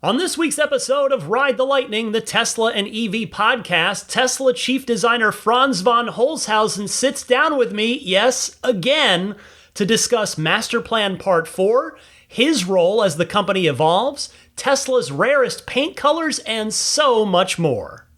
On this week's episode of Ride the Lightning, the Tesla and EV podcast, Tesla chief designer Franz von Holzhausen sits down with me, yes, again, to discuss Master Plan Part 4, his role as the company evolves, Tesla's rarest paint colors, and so much more.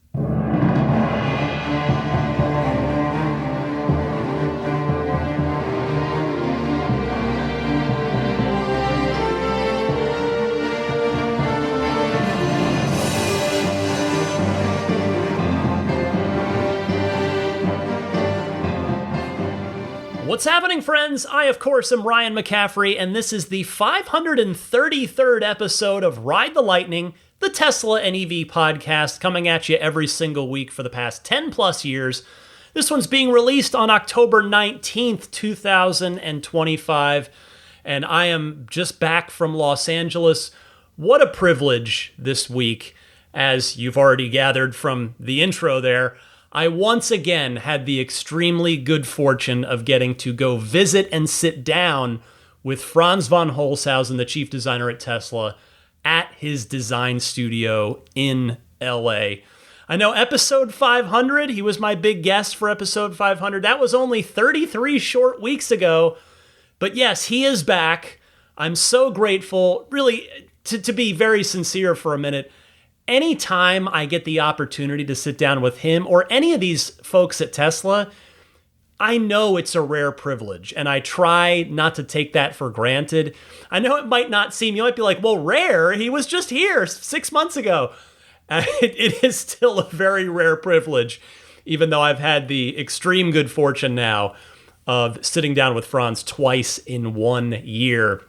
What's happening, friends? I, of course, am Ryan McCaffrey, and this is the 533rd episode of Ride the Lightning, the Tesla and EV podcast, coming at you every single week for the past 10 plus years. This one's being released on October 19th, 2025, and I am just back from Los Angeles. What a privilege this week, as you've already gathered from the intro there. I once again had the extremely good fortune of getting to go visit and sit down with Franz von Holzhausen, the chief designer at Tesla, at his design studio in LA. I know episode 500, he was my big guest for episode 500. That was only 33 short weeks ago. But yes, he is back. I'm so grateful, really, to be very sincere for a minute. Anytime I get the opportunity to sit down with him or any of these folks at Tesla, I know it's a rare privilege, and I try not to take that for granted. I know it might not seem, you might be like, well, rare? He was just here 6 months ago. It is still a very rare privilege, even though I've had the extreme good fortune now of sitting down with Franz twice in 1 year.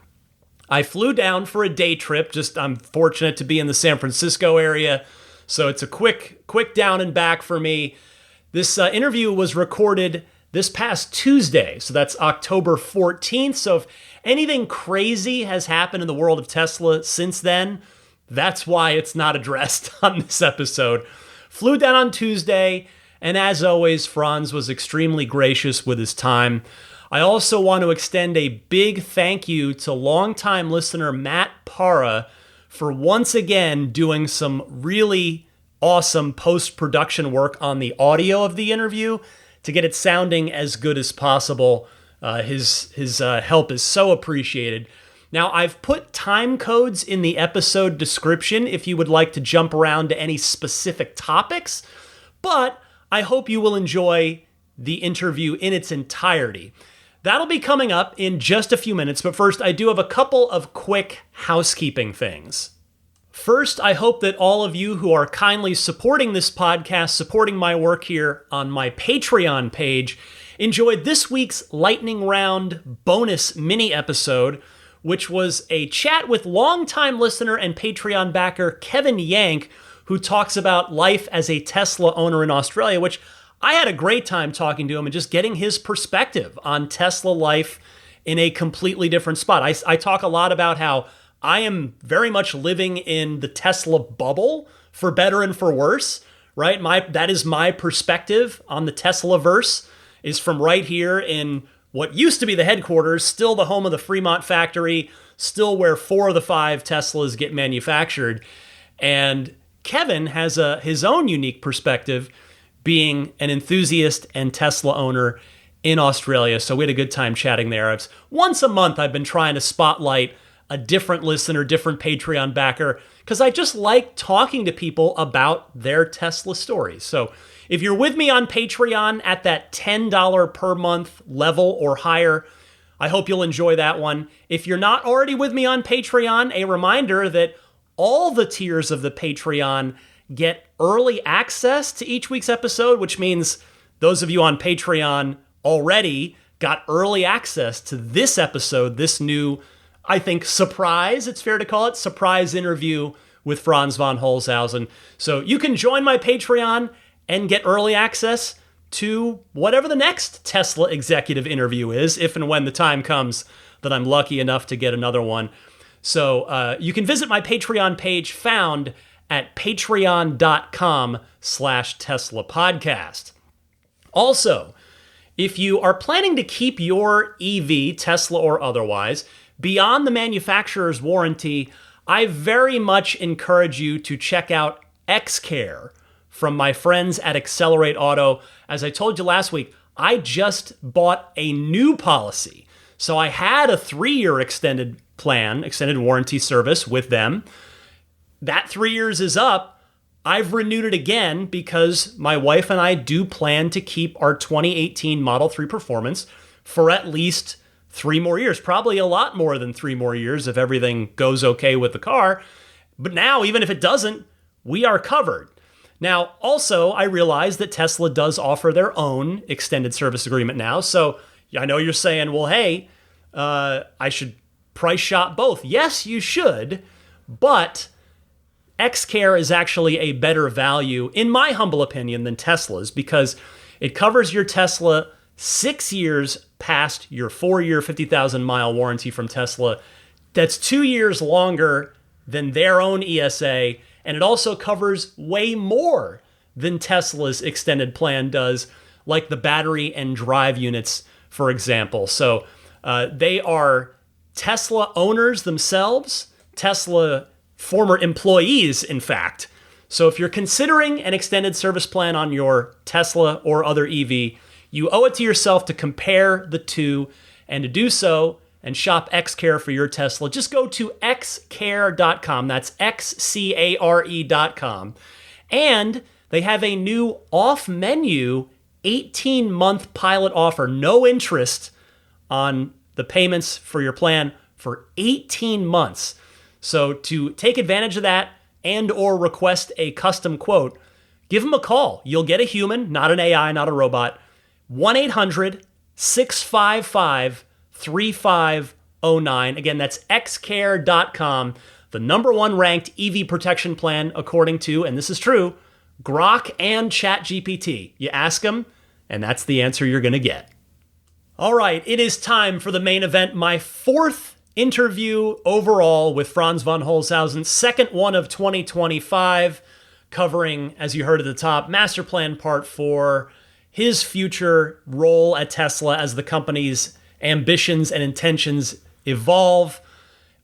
I flew down for a day trip. I'm fortunate to be in the San Francisco area, so it's a quick down and back for me. This interview was recorded this past Tuesday, so that's October 14th. So if anything crazy has happened in the world of Tesla since then, that's why it's not addressed on this episode. Flew down on Tuesday, and as always, Franz was extremely gracious with his time. I also want to extend a big thank you to longtime listener Matt Para for once again doing some really awesome post-production work on the audio of the interview to get it sounding as good as possible. His help is so appreciated. Now, I've put time codes in the episode description if you would like to jump around to any specific topics, but I hope you will enjoy the interview in its entirety. That'll be coming up in just a few minutes, but first, I do have a couple of quick housekeeping things. First, I hope that all of you who are kindly supporting this podcast, supporting my work here on my Patreon page, enjoyed this week's Lightning Round bonus mini episode, which was a chat with longtime listener and Patreon backer Kevin Yank, who talks about life as a Tesla owner in Australia, which I had a great time talking to him and just getting his perspective on Tesla life in a completely different spot. I talk a lot about how I am very much living in the Tesla bubble, for better and for worse, right? That is my perspective on the Tesla-verse, is from right here in what used to be the headquarters, still the home of the Fremont factory, still where 4 of the 5 Teslas get manufactured. And Kevin has his own unique perspective, being an enthusiast and Tesla owner in Australia. So we had a good time chatting there. Once a month, I've been trying to spotlight a different listener, different Patreon backer, because I just like talking to people about their Tesla stories. So if you're with me on Patreon at that $10 per month level or higher, I hope you'll enjoy that one. If you're not already with me on Patreon, a reminder that all the tiers of the Patreon get early access to each week's episode, which means those of you on Patreon already got early access to this episode, this new, I think, surprise, it's fair to call it, surprise interview with Franz von Holzhausen. So you can join my Patreon and get early access to whatever the next Tesla executive interview is, if and when the time comes that I'm lucky enough to get another one. So you can visit my Patreon page found at patreon.com/Tesla podcast. Also, if you are planning to keep your EV, Tesla or otherwise, beyond the manufacturer's warranty, I very much encourage you to check out XCare from my friends at Accelerate Auto. As I told you last week, I just bought a new policy. So I had a 3-year extended plan, extended warranty service with them. That 3 years is up. I've renewed it again because my wife and I do plan to keep our 2018 Model 3 Performance for at least 3 more years, probably a lot more than 3 more years if everything goes okay with the car. But now, even if it doesn't, we are covered. Now, also, I realize that Tesla does offer their own extended service agreement now. So I know you're saying, well, hey, I should price shop both. Yes, you should, but XCare is actually a better value, in my humble opinion, than Tesla's because it covers your Tesla 6 years past your 4-year, 50,000-mile warranty from Tesla. That's 2 years longer than their own ESA, and it also covers way more than Tesla's extended plan does, like the battery and drive units, for example. So they are Tesla owners themselves, Tesla former employees, in fact. So if you're considering an extended service plan on your Tesla or other EV, you owe it to yourself to compare the two, and to do so and shop XCare for your Tesla, just go to xcare.com. That's xcare.com. And they have a new off-menu 18-month pilot offer, no interest on the payments for your plan for 18 months. So to take advantage of that and or request a custom quote, give them a call. You'll get a human, not an AI, not a robot. 1-800-655-3509. Again, that's xcare.com, the #1 ranked EV protection plan according to, and this is true, Grok and ChatGPT. You ask them, and that's the answer you're going to get. All right, it is time for the main event, my 4th interview overall with Franz von Holzhausen, second one of 2025, covering, as you heard at the top, Master Plan Part 4, his future role at Tesla as the company's ambitions and intentions evolve,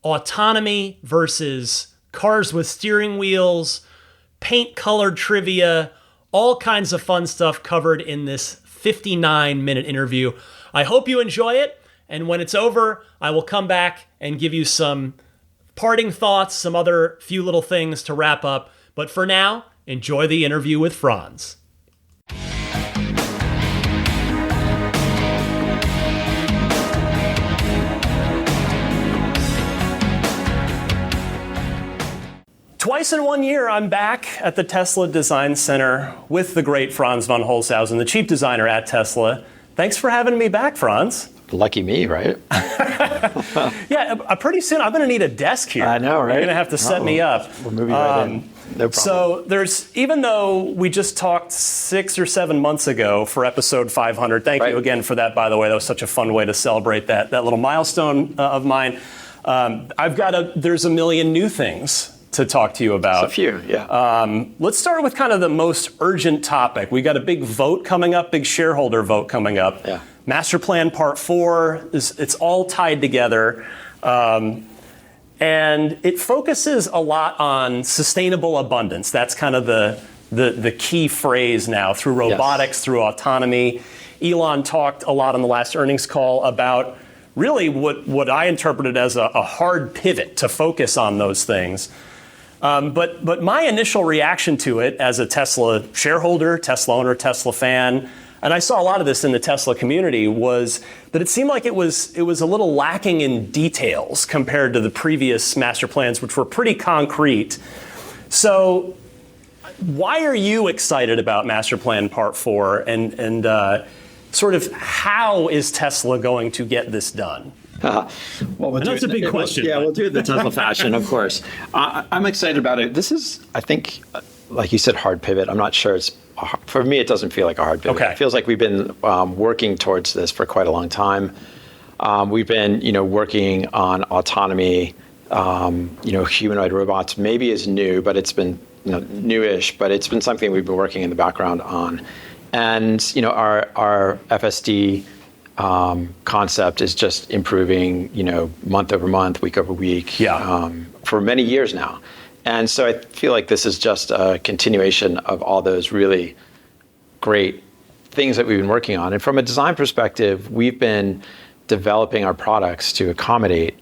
autonomy versus cars with steering wheels, paint-colored trivia, all kinds of fun stuff covered in this 59-minute interview. I hope you enjoy it, and when it's over, I will come back and give you some parting thoughts, some other few little things to wrap up. But for now, enjoy the interview with Franz. Twice in 1 year, I'm back at the Tesla Design Center with the great Franz von Holzhausen, the chief designer at Tesla. Thanks for having me back, Franz. Lucky me, right? Yeah, pretty soon I'm going to need a desk here. I know, right? You're going to have to set me up. We'll move you right in. No problem. So even though we just talked 6 or 7 months ago for episode 500, thank you again for that, by the way. That was such a fun way to celebrate that little milestone of mine. There's a million new things to talk to you about. It's a few, yeah. Let's start with kind of the most urgent topic. We got a big vote coming up, big shareholder vote coming up. Yeah. Master Plan Part 4, it's all tied together. And it focuses a lot on sustainable abundance. That's kind of the key phrase now, through robotics, through autonomy. Elon talked a lot on the last earnings call about really what I interpreted as a hard pivot to focus on those things. But my initial reaction to it as a Tesla shareholder, Tesla owner, Tesla fan, and I saw a lot of this in the Tesla community, was that it seemed like it was a little lacking in details compared to the previous master plans, which were pretty concrete. So why are you excited about Master Plan Part 4 and sort of how is Tesla going to get this done? Well, that's a big question. We'll do it the Tesla fashion, of course. I'm excited about it. This is, I think, like you said, hard pivot. I'm not sure for me, it doesn't feel like a hard pivot. Okay. It feels like we've been working towards this for quite a long time. We've been, working on autonomy. Humanoid robots maybe is new, but it's been, newish, but it's been something we've been working in the background on. And, our FSD concept is just improving, month over month, week over week, for many years now. And so I feel like this is just a continuation of all those really great things that we've been working on. And from a design perspective, we've been developing our products to accommodate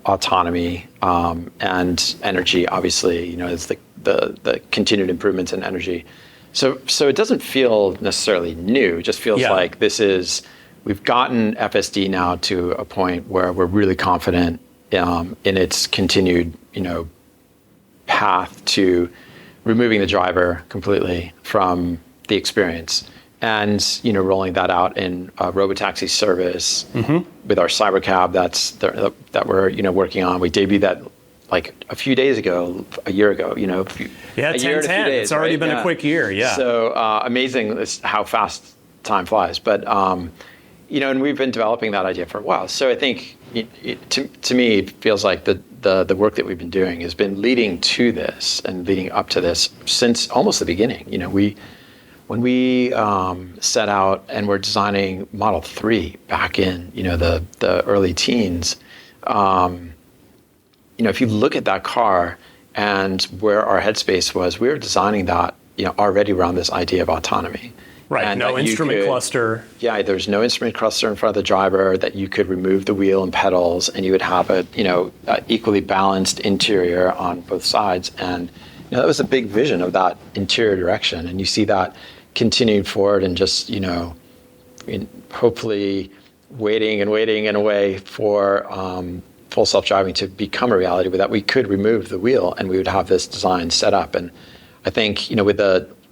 autonomy and energy, obviously, as the continued improvements in energy. So it doesn't feel necessarily new. It just feels like we've gotten FSD now to a point where we're really confident in its continued, path to removing the driver completely from the experience, and rolling that out in robotaxi service with our cybercab that we're working on. We debuted that like a few days ago, a year ago. A year and a few days. It's already been a quick year. Yeah. So amazing how fast time flies. But and we've been developing that idea for a while. So I think to me, it feels like the work that we've been doing has been leading to this and leading up to this since almost the beginning. When we set out and were designing Model 3 back in the early teens, if you look at that car and where our headspace was, we were designing that already around this idea of autonomy. Right, and no instrument cluster. Yeah, there's no instrument cluster in front of the driver, that you could remove the wheel and pedals, and you would have a equally balanced interior on both sides. And that was a big vision of that interior direction. And you see that continuing forward, and just hopefully waiting and away for full self-driving to become a reality, but that we could remove the wheel and we would have this design set up. And I think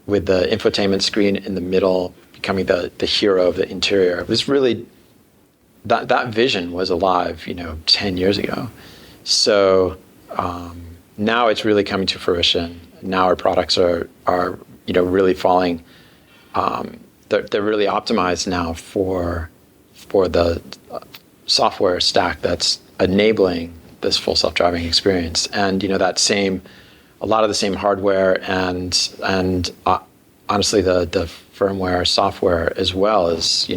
with the infotainment screen in the middle becoming the hero of the interior, it was really that vision was alive 10 years ago. So now it's really coming to fruition. Now our products are really falling. They're really optimized now for the software stack that's enabling this full self-driving experience. And a lot of the same hardware and honestly the firmware software as well is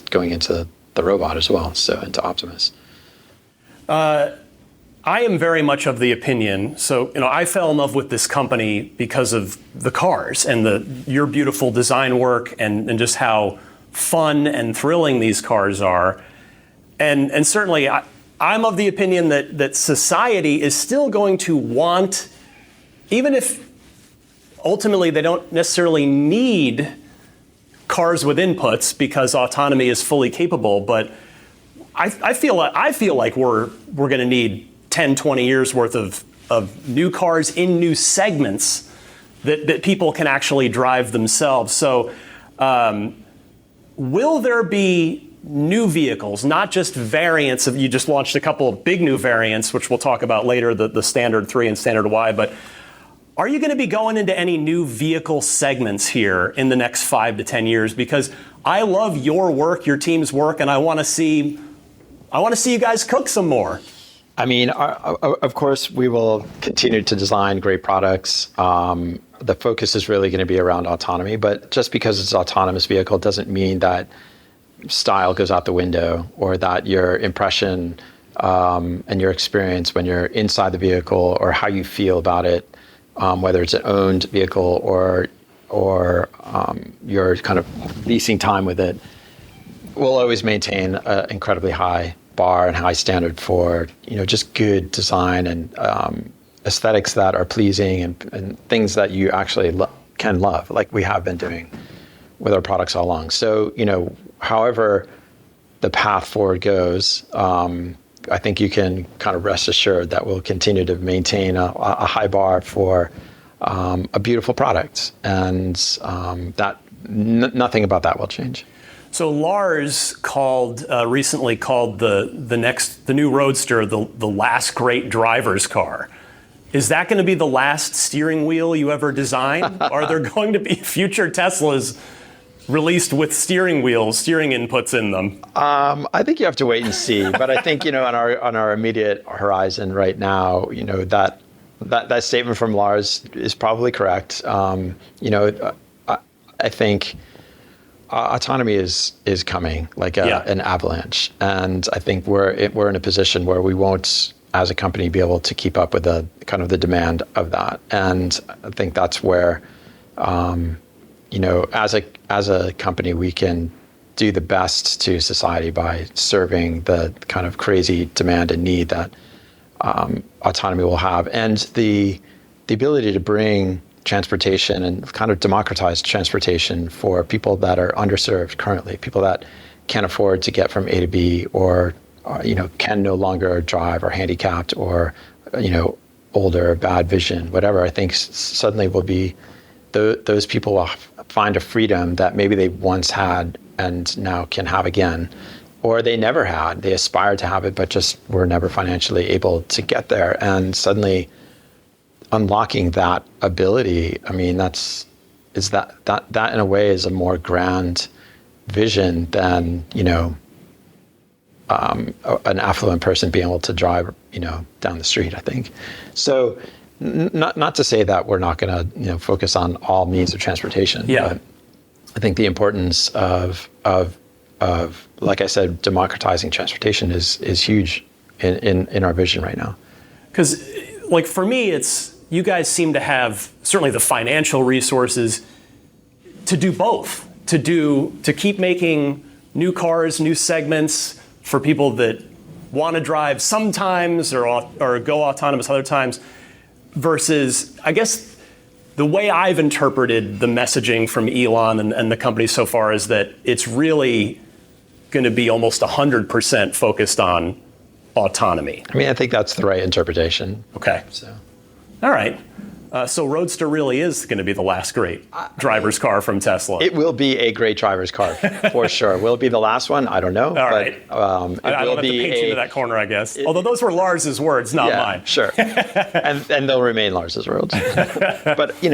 going into the robot as well, so into Optimus. I am very much of the opinion. So I fell in love with this company because of the cars and your beautiful design work and just how fun and thrilling these cars are. And certainly I'm of the opinion that society is still going to want, even if ultimately they don't necessarily need cars with inputs because autonomy is fully capable, but I feel like we're going to need 10, 20 years worth of new cars in new segments that people can actually drive themselves. So will there be new vehicles, not just variants of, you just launched a couple of big new variants, which we'll talk about later, the Standard 3 and Standard Y, but are you going to be going into any new vehicle segments here in the next 5 to 10 years? Because I love your work, your team's work, and I want to see you guys cook some more. I mean, of course, we will continue to design great products. The focus is really going to be around autonomy, but just because it's an autonomous vehicle doesn't mean that style goes out the window, or that your impression and your experience when you're inside the vehicle, or how you feel about it, whether it's an owned vehicle or your kind of leasing time with it, will always maintain an incredibly high bar and high standard for just good design and aesthetics that are pleasing and things that you actually can love, like we have been doing with our products all along. So however the path forward goes, I think you can kind of rest assured that we'll continue to maintain a high bar for a beautiful product, and nothing about that will change. So Lars recently called the new Roadster the last great driver's car. Is that going to be the last steering wheel you ever design? Are there going to be future Teslas released with steering inputs in them? I think you have to wait and see. But I think on our immediate horizon right now, that statement from Lars is probably correct. I think autonomy is coming like an avalanche, and I think we're in a position where we won't as a company be able to keep up with the kind of the demand of that. And I think that's where, as a company, we can do the best to society by serving the kind of crazy demand and need that autonomy will have, and the ability to bring transportation and kind of democratize transportation for people that are underserved currently, people that can't afford to get from A to B, or can no longer drive, or handicapped, or older, bad vision, whatever. I think suddenly will be those people will find a freedom that maybe they once had and now can have again, or they never had. They aspired to have it, but just were never financially able to get there. And suddenly unlocking that ability, I mean, that in a way is a more grand vision than, an affluent person being able to drive, down the street, I think. So not to say that we're not going to, focus on all means of transportation. Yeah. But I think the importance of like I said, democratizing transportation is huge in our vision right now. Because, for me, it's, you guys seem to have certainly the financial resources to do both, to keep making new cars, new segments for people that want to drive sometimes or go autonomous other times, versus, I guess, the way I've interpreted the messaging from Elon and the company so far is that it's really going to be almost 100% focused on autonomy. I mean, I think that's the right interpretation. Okay. So, all right. So Roadster really is going to be the last great driver's car from Tesla. It will be a great driver's car, for sure. Will it be the last one? I don't know. All right. I don't have to be paint you into that corner, I guess. Although those were Lars's words, not mine. Sure. and they'll remain Lars's words. But, you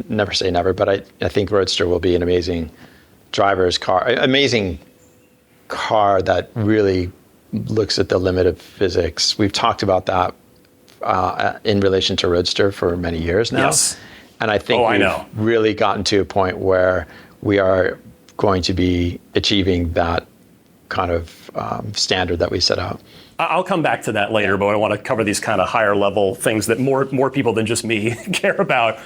never say never, but I think Roadster will be an amazing driver's car, amazing car that really looks at the limit of physics. We've talked about that in relation to Roadster for many years now. Yes. And I think we've really gotten to a point where we are going to be achieving that kind of standard that we set out. I'll come back to that later, but I want to cover these kind of higher level things that more people than just me care about.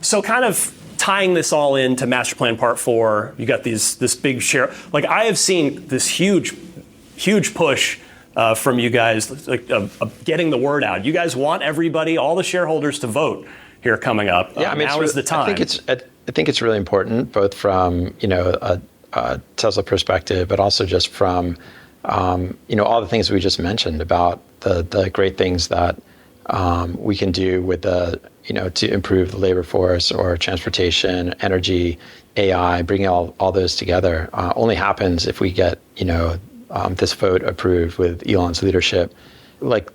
So kind of tying this all into Master Plan Part 4, you got this big share. I have seen this huge push from you guys, of getting the word out. You guys want everybody, all the shareholders, to vote here coming up. Yeah, I mean, now is the time. I think it's really important, both from a Tesla perspective, but also just from all the things we just mentioned about the great things that we can do with to improve the labor force or transportation, energy, AI, bringing all those together. Only happens if we get this vote approved with Elon's leadership. Look,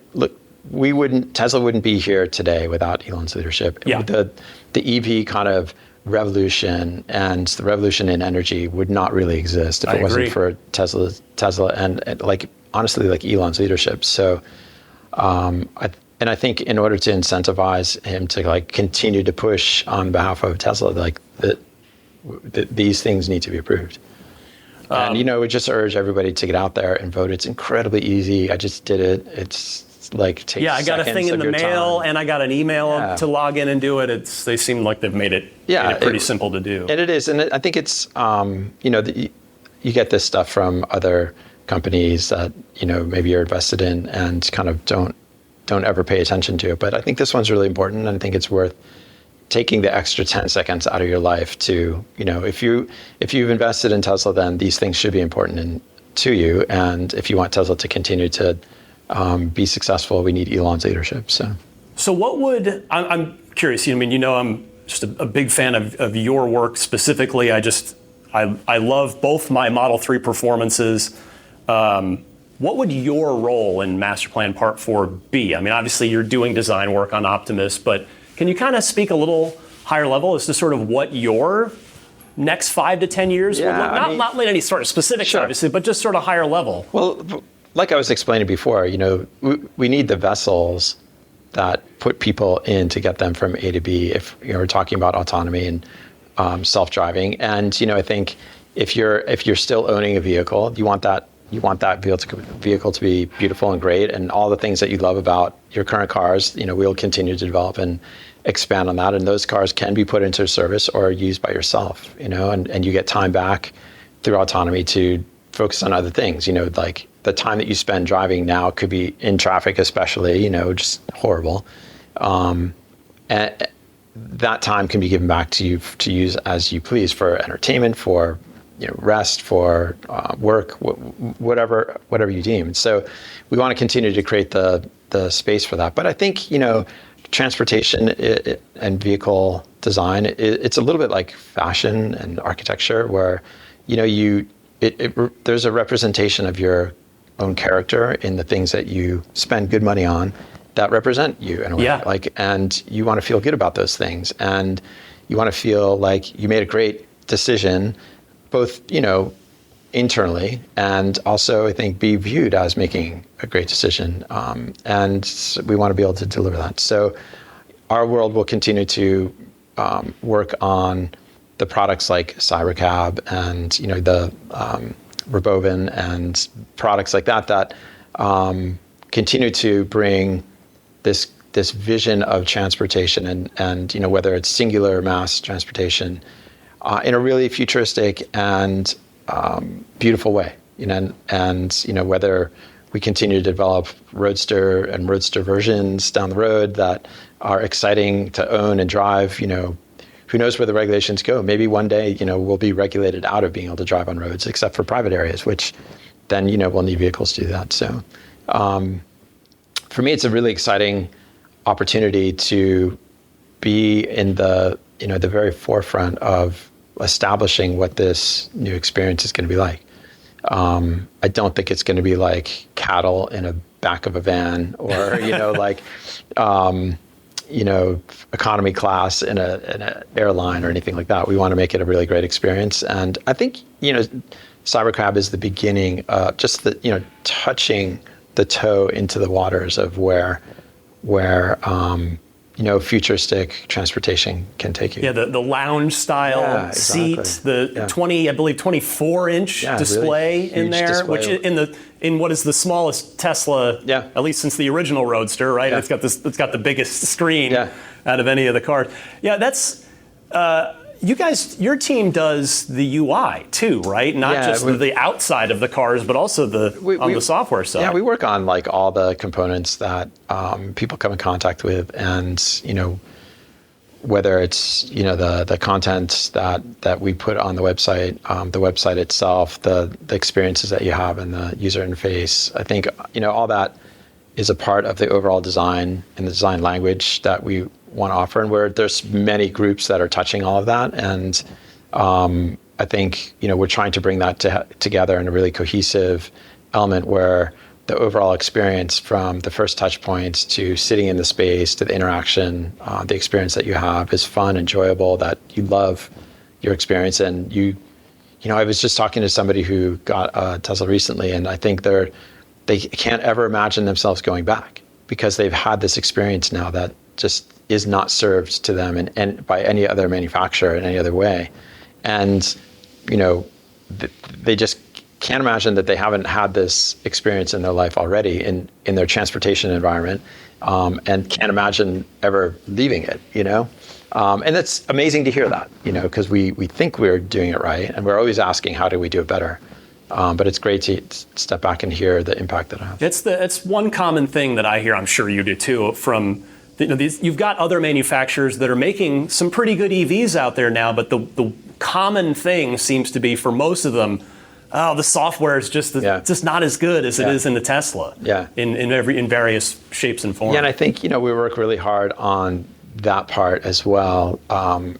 Tesla wouldn't be here today without Elon's leadership. Yeah. The EV kind of revolution and the revolution in energy would not really exist if it wasn't for Tesla and honestly, Elon's leadership. So, I think in order to incentivize him to continue to push on behalf of Tesla, these things need to be approved. And, we just urge everybody to get out there and vote. It's incredibly easy. I just did it. It's takes I got a thing in the mail, and I got an email to log in and do it. They seem like they've made it pretty simple to do. And it is. And I think it's, you get this stuff from other companies that, maybe you're invested in and kind of don't ever pay attention to it. But I think this one's really important, and I think it's worth taking the extra 10 seconds out of your life to, if you've invested in Tesla, then these things should be important to you. And if you want Tesla to continue to be successful, we need Elon's leadership. So what would, I'm curious, I'm just a big fan of your work specifically. I love both my Model 3 performances. What would your role in Master Plan Part 4 be? I mean, obviously you're doing design work on Optimus, but can you kind of speak a little higher level as to sort of what your next 5 to 10 years would look? Not any sort of specifics, obviously, but just sort of higher level. Well, like I was explaining before, we need the vessels that put people in to get them from A to B. If we're talking about autonomy and self-driving, and I think if you're still owning a vehicle, you want that you want that vehicle to be beautiful and great, and all the things that you love about your current cars, we'll continue to develop and expand on that. And those cars can be put into service or used by yourself, and you get time back through autonomy to focus on other things, like the time that you spend driving now could be in traffic, especially, just horrible. And that time can be given back to you to use as you please for entertainment, for rest, for work, whatever you deem. And so we want to continue to create the space for that. But I think transportation and vehicle design, it's a little bit like fashion and architecture, where there's a representation of your own character in the things that you spend good money on that represent you in a way. Yeah. And you want to feel good about those things, and you want to feel like you made a great decision, both internally, and also I think be viewed as making a great decision. And we want to be able to deliver that. So our world will continue to work on the products like Cybercab and the Rebovin and products like that continue to bring this vision of transportation and whether it's singular mass transportation in a really futuristic and beautiful way. And whether we continue to develop Roadster and Roadster versions down the road that are exciting to own and drive, who knows where the regulations go? Maybe one day, we'll be regulated out of being able to drive on roads, except for private areas, which then, we'll need vehicles to do that. So for me, it's a really exciting opportunity to be in the very forefront of establishing what this new experience is going to be like. I don't think it's going to be like cattle in a back of a van, or economy class in an airline or anything like that. We want to make it a really great experience, and I think Cybercab is the beginning, just touching the toe into the waters of where futuristic transportation can take you. Yeah, the lounge style seats, the 24-inch display really in there, display. which in what is the smallest Tesla, at least since the original Roadster, right? Yeah. It's got the biggest screen out of any of the cars. Yeah, that's you guys. Your team does the UI too, right? Not just the outside of the cars, but also on the software side. Yeah, we work on like all the components that people come in contact with, and whether it's the content that we put on the website itself, the experiences that you have in the user interface. I think all that is a part of the overall design and the design language that we want to offer, and where there's many groups that are touching all of that. And I think we're trying to bring that together in a really cohesive element where the overall experience, from the first touch points to sitting in the space to the interaction, the experience that you have is fun, enjoyable, that you love your experience. And I was just talking to somebody who got a Tesla recently, and I think they can't ever imagine themselves going back, because they've had this experience now that just is not served to them and by any other manufacturer in any other way. And they just can't imagine that they haven't had this experience in their life already in their transportation environment, and can't imagine ever leaving it, and it's amazing to hear that, because we think we're doing it right, and we're always asking, how do we do it better? But it's great to step back and hear the impact that it has. It's one common thing that I hear, I'm sure you do too, from you've got other manufacturers that are making some pretty good EVs out there now, but the common thing seems to be for most of them, the software is just not as good as it is in the Tesla. Yeah. In various shapes and forms. Yeah, and I think we work really hard on that part as well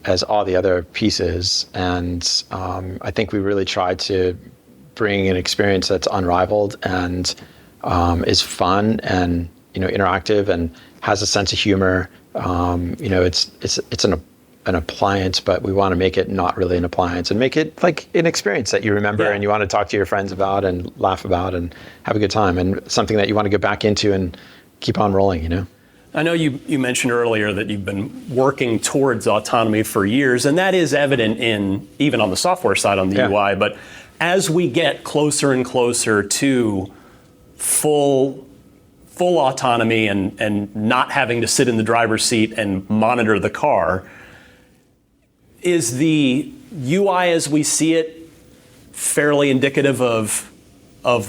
as all the other pieces, and I think we really try to bring an experience that's unrivaled and is fun and interactive and has a sense of humor. It's an appliance, but we want to make it not really an appliance and make it like an experience that you remember and you want to talk to your friends about and laugh about and have a good time, and something that you want to get back into and keep on rolling. I know you mentioned earlier that you've been working towards autonomy for years, and that is evident even on the software side on the UI, but as we get closer and closer to full autonomy and not having to sit in the driver's seat and monitor the car, is the UI as we see it fairly indicative of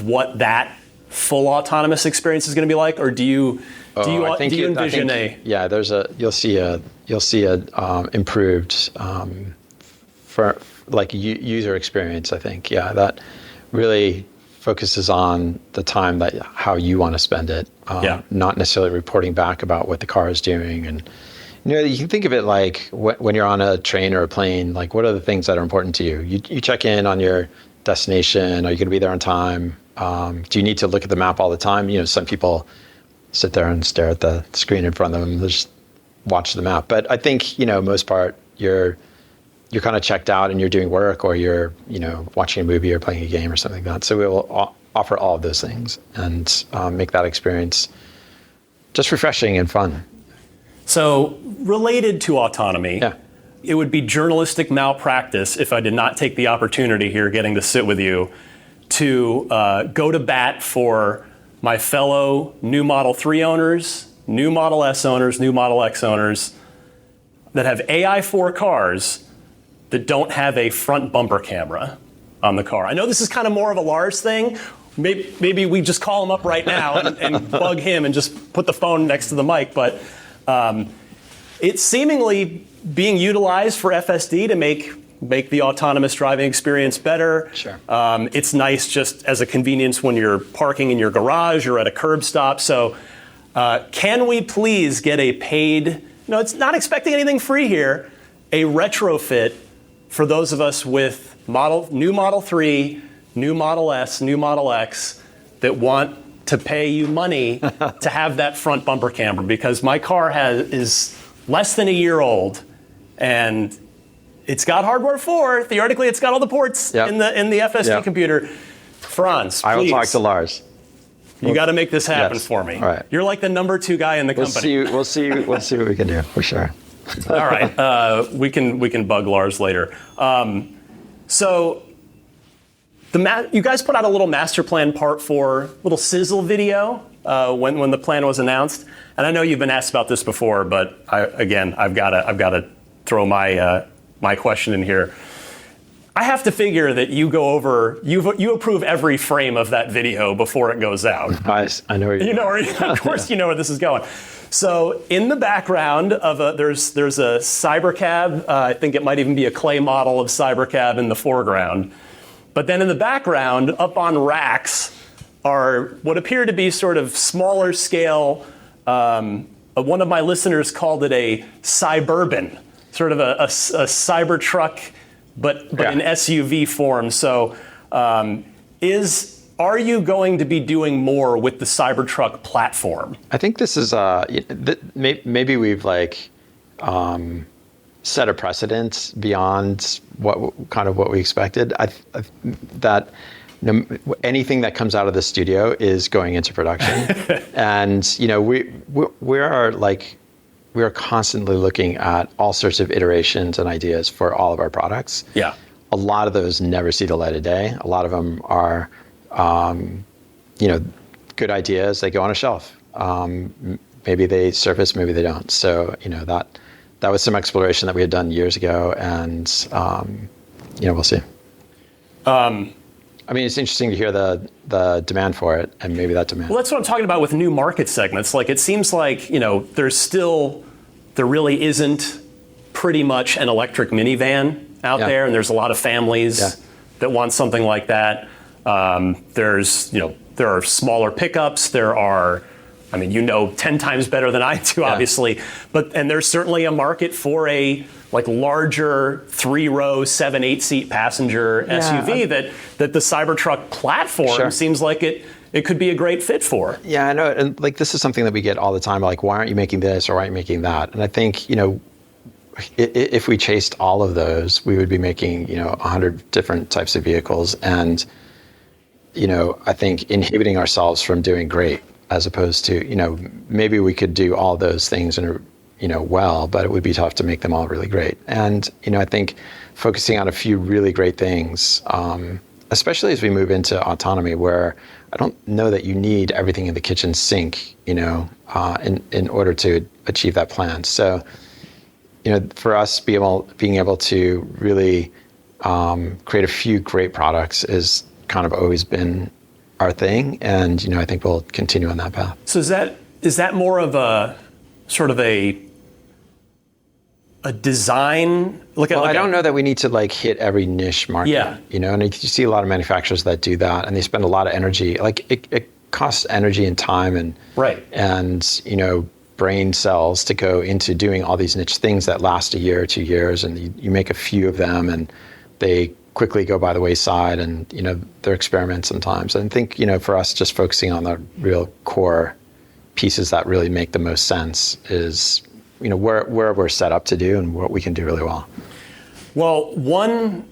what that full autonomous experience is going to be like, or do you envision you'll see a improved for like user experience. I think that really focuses on the time that how you want to spend it, not necessarily reporting back about what the car is doing. And you can think of it like when you're on a train or a plane, like what are the things that are important to you? You check in on your destination. Are you going to be there on time? Do you need to look at the map all the time? Some people sit there and stare at the screen in front of them, just watch the map. But I think, most part, you're kind of checked out and you're doing work, or you're, watching a movie or playing a game or something like that. So we will offer all of those things and make that experience just refreshing and fun. So related to autonomy, it would be journalistic malpractice if I did not take the opportunity here, getting to sit with you, to go to bat for my fellow new Model 3 owners, new Model S owners, new Model X owners that have AI4 cars that don't have a front bumper camera on the car. I know this is kind of more of a Lars thing. Maybe we just call him up right now and bug him and just put the phone next to the mic. But it's seemingly being utilized for FSD to make the autonomous driving experience better. Sure. It's nice just as a convenience when you're parking in your garage or at a curb stop. So can we please get a paid, it's not expecting anything free here, a retrofit for those of us with new Model 3, new Model S, new Model X that want to pay you money to have that front bumper camera, because my car is less than a year old and it's got hardware 4. Theoretically, it's got all the ports in the FSD computer. Franz, please. I will talk to Lars. You got to make this happen for me. All right. You're like the number 2 guy in the company. We'll see what we can do for sure. All right, we can bug Lars later. So you guys put out a little master plan part 4 little sizzle video when the plan was announced, and I know you've been asked about this before, but I've got to throw my question in here. I have to figure that you approve every frame of that video before it goes out. I know of course you know where this is going. So in the background of there's a Cybercab. I think it might even be a clay model of Cybercab in the foreground. But then in the background, up on racks, are what appear to be sort of smaller scale. One of my listeners called it a Cyburban, sort of a Cybertruck, but in SUV form. So are you going to be doing more with the Cybertruck platform? I think this is maybe we've set a precedent beyond what we expected. That anything that comes out of the studio is going into production, and we are constantly looking at all sorts of iterations and ideas for all of our products. Yeah, a lot of those never see the light of day. A lot of them are good ideas. They go on a shelf. Maybe they surface, maybe they don't. So that was some exploration that we had done years ago, and we'll see. It's interesting to hear the demand for it, and maybe that demand. Well, that's what I'm talking about with new market segments. Like, it seems like, there really isn't pretty much an electric minivan out there, and there's a lot of families that want something like that. There are smaller pickups. There are, 10 times better than I do, obviously. And there's certainly a market for a larger 3-row, 7, 8-seat passenger SUV that the Cybertruck platform seems like it could be a great fit for. Yeah, I know. And this is something that we get all the time. Like, why aren't you making this, or why aren't you making that? And I think, if we chased all of those, we would be making, 100 different types of vehicles. And, I think inhibiting ourselves from doing great, as opposed to, maybe we could do all those things well, but it would be tough to make them all really great. And, I think focusing on a few really great things especially as we move into autonomy, where I don't know that you need everything in the kitchen sink, in order to achieve that plan. So, for us, being able to really create a few great products is kind of always been our thing, and I think we'll continue on that path. So is that more of a sort of a design? I don't know that we need to hit every niche market. Yeah. And you see a lot of manufacturers that do that, and they spend a lot of energy. It costs energy and time and right. And brain cells to go into doing all these niche things that last a year or 2 years, and you make a few of them, and they quickly go by the wayside, and they're experiments sometimes. And I think for us, just focusing on the real core pieces that really make the most sense is where we're set up to do and what we can do really well. Well, one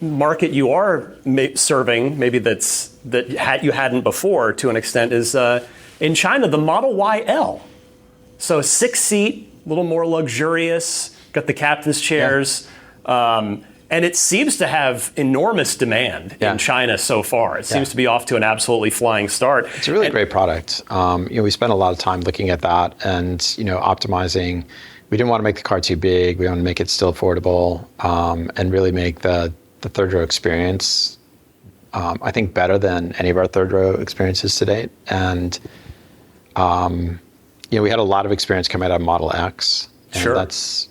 market you are serving, maybe that you hadn't before to an extent, is in China, the Model Y L. So 6-seat, a little more luxurious, got the captain's chairs. Yeah. And it seems to have enormous demand in China so far. It seems to be off to an absolutely flying start. It's a really great product. We spent a lot of time looking at that and optimizing. We didn't want to make the car too big. We wanted to make it still affordable, and really make the third row experience, I think, better than any of our third row experiences to date. And we had a lot of experience coming out of Model X. And sure. That's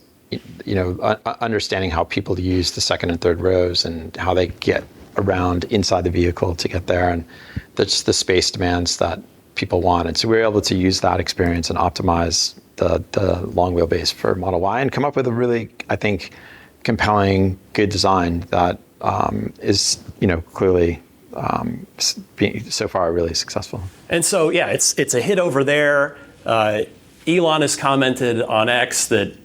understanding how people use the second and third rows and how they get around inside the vehicle to get there, and that's the space demands that people want. And so we were able to use that experience and optimize the long wheelbase for Model Y and come up with a really, I think, compelling, good design that is clearly being so far really successful. And so it's a hit over there. Elon has commented on X that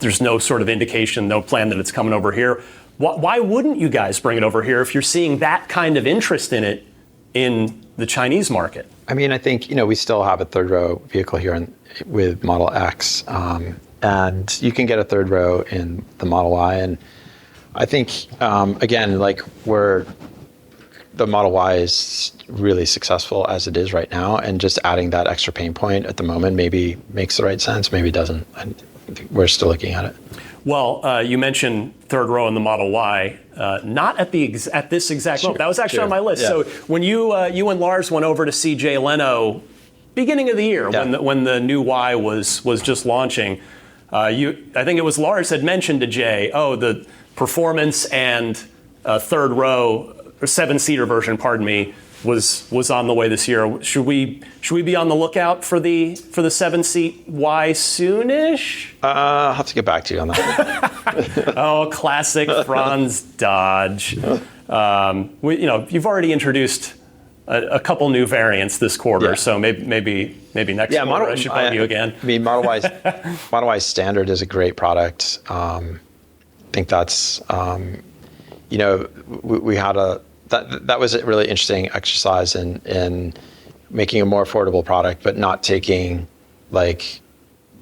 there's no sort of indication, no plan that it's coming over here. Why wouldn't you guys bring it over here if you're seeing that kind of interest in it in the Chinese market? I mean, I think, we still have a third row vehicle here with Model X, and you can get a third row in the Model Y. And I think, again, the Model Y is really successful as it is right now, and just adding that extra pain point at the moment maybe makes the right sense, maybe doesn't. We're still looking at it. Well, you mentioned third row in the Model Y, not at this exact moment. That was actually on my list. Yeah. So when you and Lars went over to see Jay Leno, beginning of the year, when the new Y was just launching, I think it was Lars had mentioned to Jay, the performance and third row, or 7-seater version, pardon me, was on the way this year. Should we be on the lookout for the 7-seat Y soonish? I'll have to get back to you on that. Classic Franz Dodge. You've already introduced a couple new variants this quarter, so maybe next quarter I should bug you again. I mean, Model Y Standard is a great product. I think that's we had that was a really interesting exercise in making a more affordable product, but not taking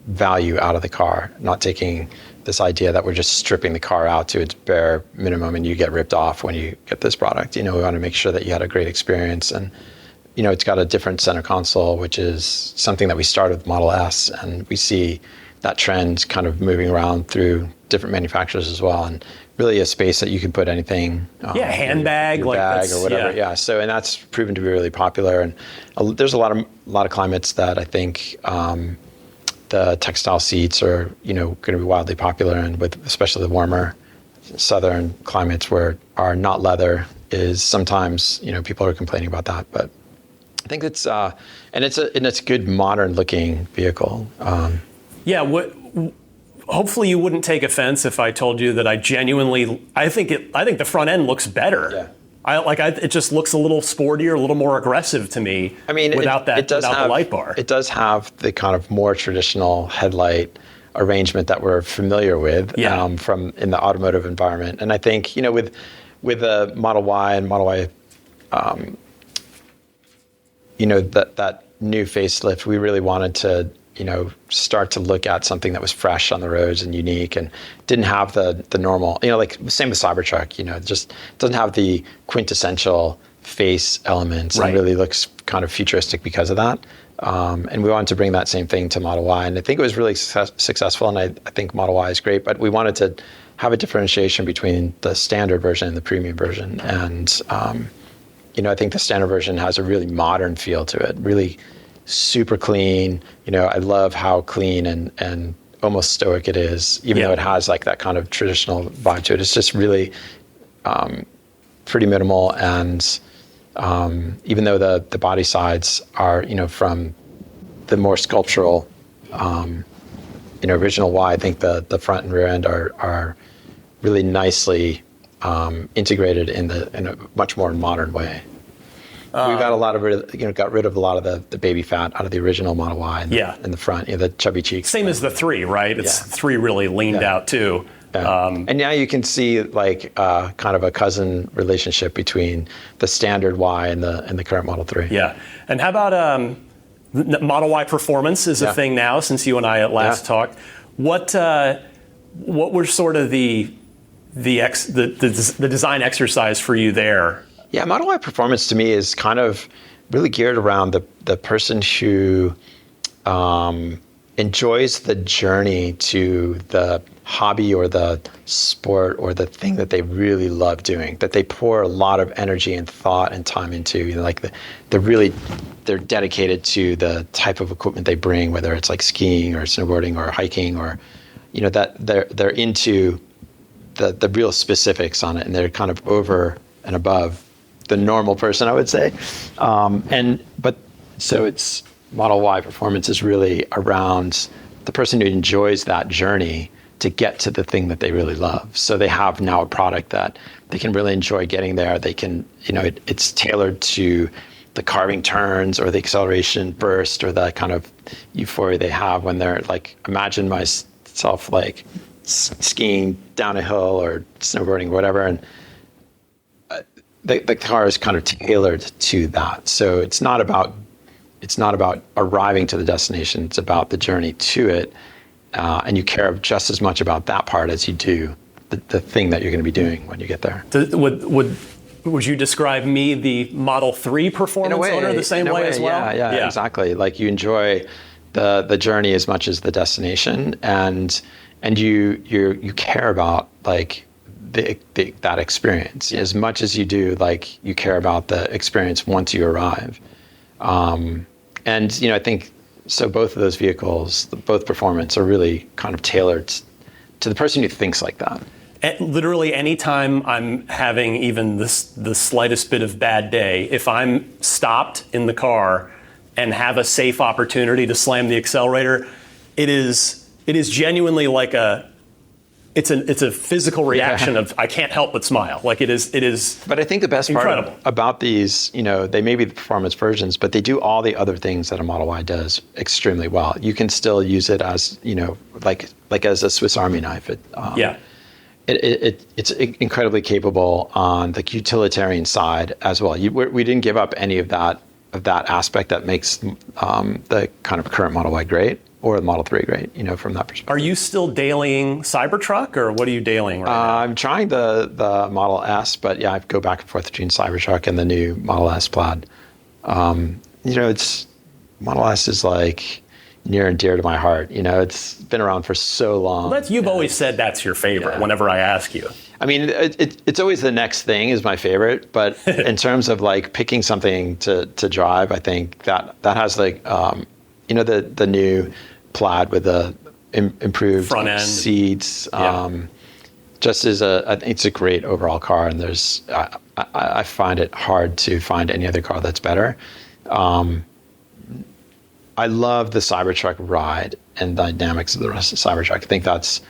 value out of the car, not taking this idea that we're just stripping the car out to its bare minimum and you get ripped off when you get this product. We want to make sure that you had a great experience, and it's got a different center console, which is something that we started with Model S, and we see that trend kind of moving around through different manufacturers as well, and really a space that you can put anything. Handbag, your bag or whatever. Yeah. So, and that's proven to be really popular. And there's a lot of climates that I think the textile seats are, going to be wildly popular, and with especially the warmer southern climates where are not leather is sometimes, people are complaining about that. But I think it's it's a good modern looking vehicle. Hopefully you wouldn't take offense if I told you that I think the front end looks better. Yeah. It just looks a little sportier, a little more aggressive to me. I mean, without the light bar. It does have the kind of more traditional headlight arrangement that we're familiar with from in the automotive environment. And I think, with the Model Y and Model Y, that new facelift, we really wanted to start to look at something that was fresh on the roads and unique and didn't have the normal, like same with Cybertruck, it just doesn't have the quintessential face elements and really looks kind of futuristic because of that. And we wanted to bring that same thing to Model Y, and I think it was really successful, and I think Model Y is great, but we wanted to have a differentiation between the standard version and the premium version. And, I think the standard version has a really modern feel to it, really super clean. I love how clean and almost stoic it is, even though it has like that kind of traditional vibe to it. It's just really pretty minimal. And even though the body sides are, from the more sculptural, original Y, I think the front and rear end are really nicely integrated in a much more modern way. We got got rid of a lot of the baby fat out of the original Model Y in the front, the chubby cheeks. Same as the 3, right? It's 3 really leaned out too. Yeah. And now you can see like kind of a cousin relationship between the standard Y and the current Model 3. Yeah. And how about Model Y performance is a thing now since you and I at last talked. What were sort of the design exercise for you there? Yeah, Model Y performance to me is kind of really geared around the person who enjoys the journey to the hobby or the sport or the thing that they really love doing, that they pour a lot of energy and thought and time into. They're dedicated to the type of equipment they bring, whether it's like skiing or snowboarding or hiking, or that they're into the real specifics on it, and they're kind of over and above the normal person, I would say. So it's Model Y performance is really around the person who enjoys that journey to get to the thing that they really love. So they have now a product that they can really enjoy getting there. They can, it's tailored to the carving turns or the acceleration burst or the kind of euphoria they have when they're like, imagine myself like skiing down a hill or snowboarding or whatever, and the car is kind of tailored to that. So it's not about arriving to the destination. It's about the journey to it, and you care just as much about that part as you do the thing that you're going to be doing when you get there. Would you describe me, the Model 3 performance owner, the same way as well? Yeah, exactly. Like you enjoy the journey as much as the destination, and you care about like that experience as much as you do, like you care about the experience once you arrive. And I think so both of those vehicles, both performance, are really kind of tailored to the person who thinks like that. Literally anytime I'm having even the slightest bit of bad day, if I'm stopped in the car and have a safe opportunity to slam the accelerator, it is genuinely like it's a physical reaction of I can't help but smile. Like it is. But I think the best incredible part about these, they may be the performance versions, but they do all the other things that a Model Y does extremely well. You can still use it as, like as a Swiss Army knife. It's incredibly capable on the utilitarian side as well. We didn't give up any of that aspect that makes the kind of current Model Y great, or the Model 3 great, from that perspective. Are you still dailying Cybertruck, or what are you dailying right now? I'm trying the Model S, but I go back and forth between Cybertruck and the new Model S Plaid. Model S is like near and dear to my heart. It's been around for so long. Well, you've always said that's your favorite whenever I ask you. I mean, it's always the next thing is my favorite, but in terms of like picking something to drive, I think that has like, the new Plaid with the improved front end seats, just I think it's a great overall car, and I find it hard to find any other car that's better. I love the Cybertruck ride and the dynamics of the rest of Cybertruck. I think that's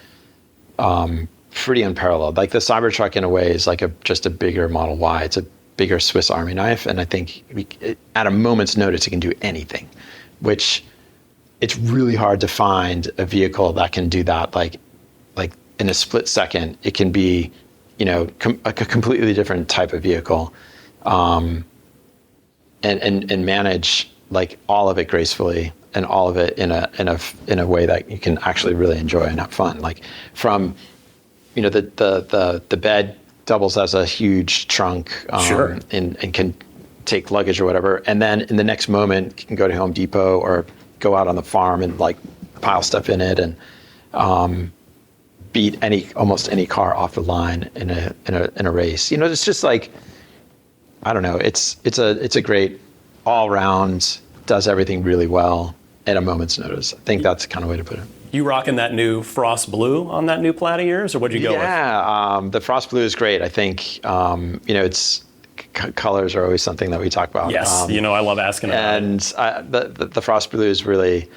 pretty unparalleled. Like the Cybertruck in a way is like just a bigger Model Y. It's a bigger Swiss Army knife, and I think at a moment's notice it can do anything, which it's really hard to find a vehicle that can do that. Like in a split second, it can be, a completely different type of vehicle, and manage like all of it gracefully. and all of it in a way that you can actually really enjoy and have fun. Like from, the bed doubles as a huge trunk, Sure. and can take luggage or whatever. And then in the next moment, you can go to Home Depot or go out on the farm and like pile stuff in it and beat almost any car off the line in a race. It's just like, I don't know. It's a great all round, does everything really well at a moment's notice. I think that's the kind of way to put it. You rocking that new Frost Blue on that new Plaid of yours, or what'd you go with? Yeah, the Frost Blue is great. I think, it's colors are always something that we talk about. Yes, I love asking about it. And the Frost Blue is really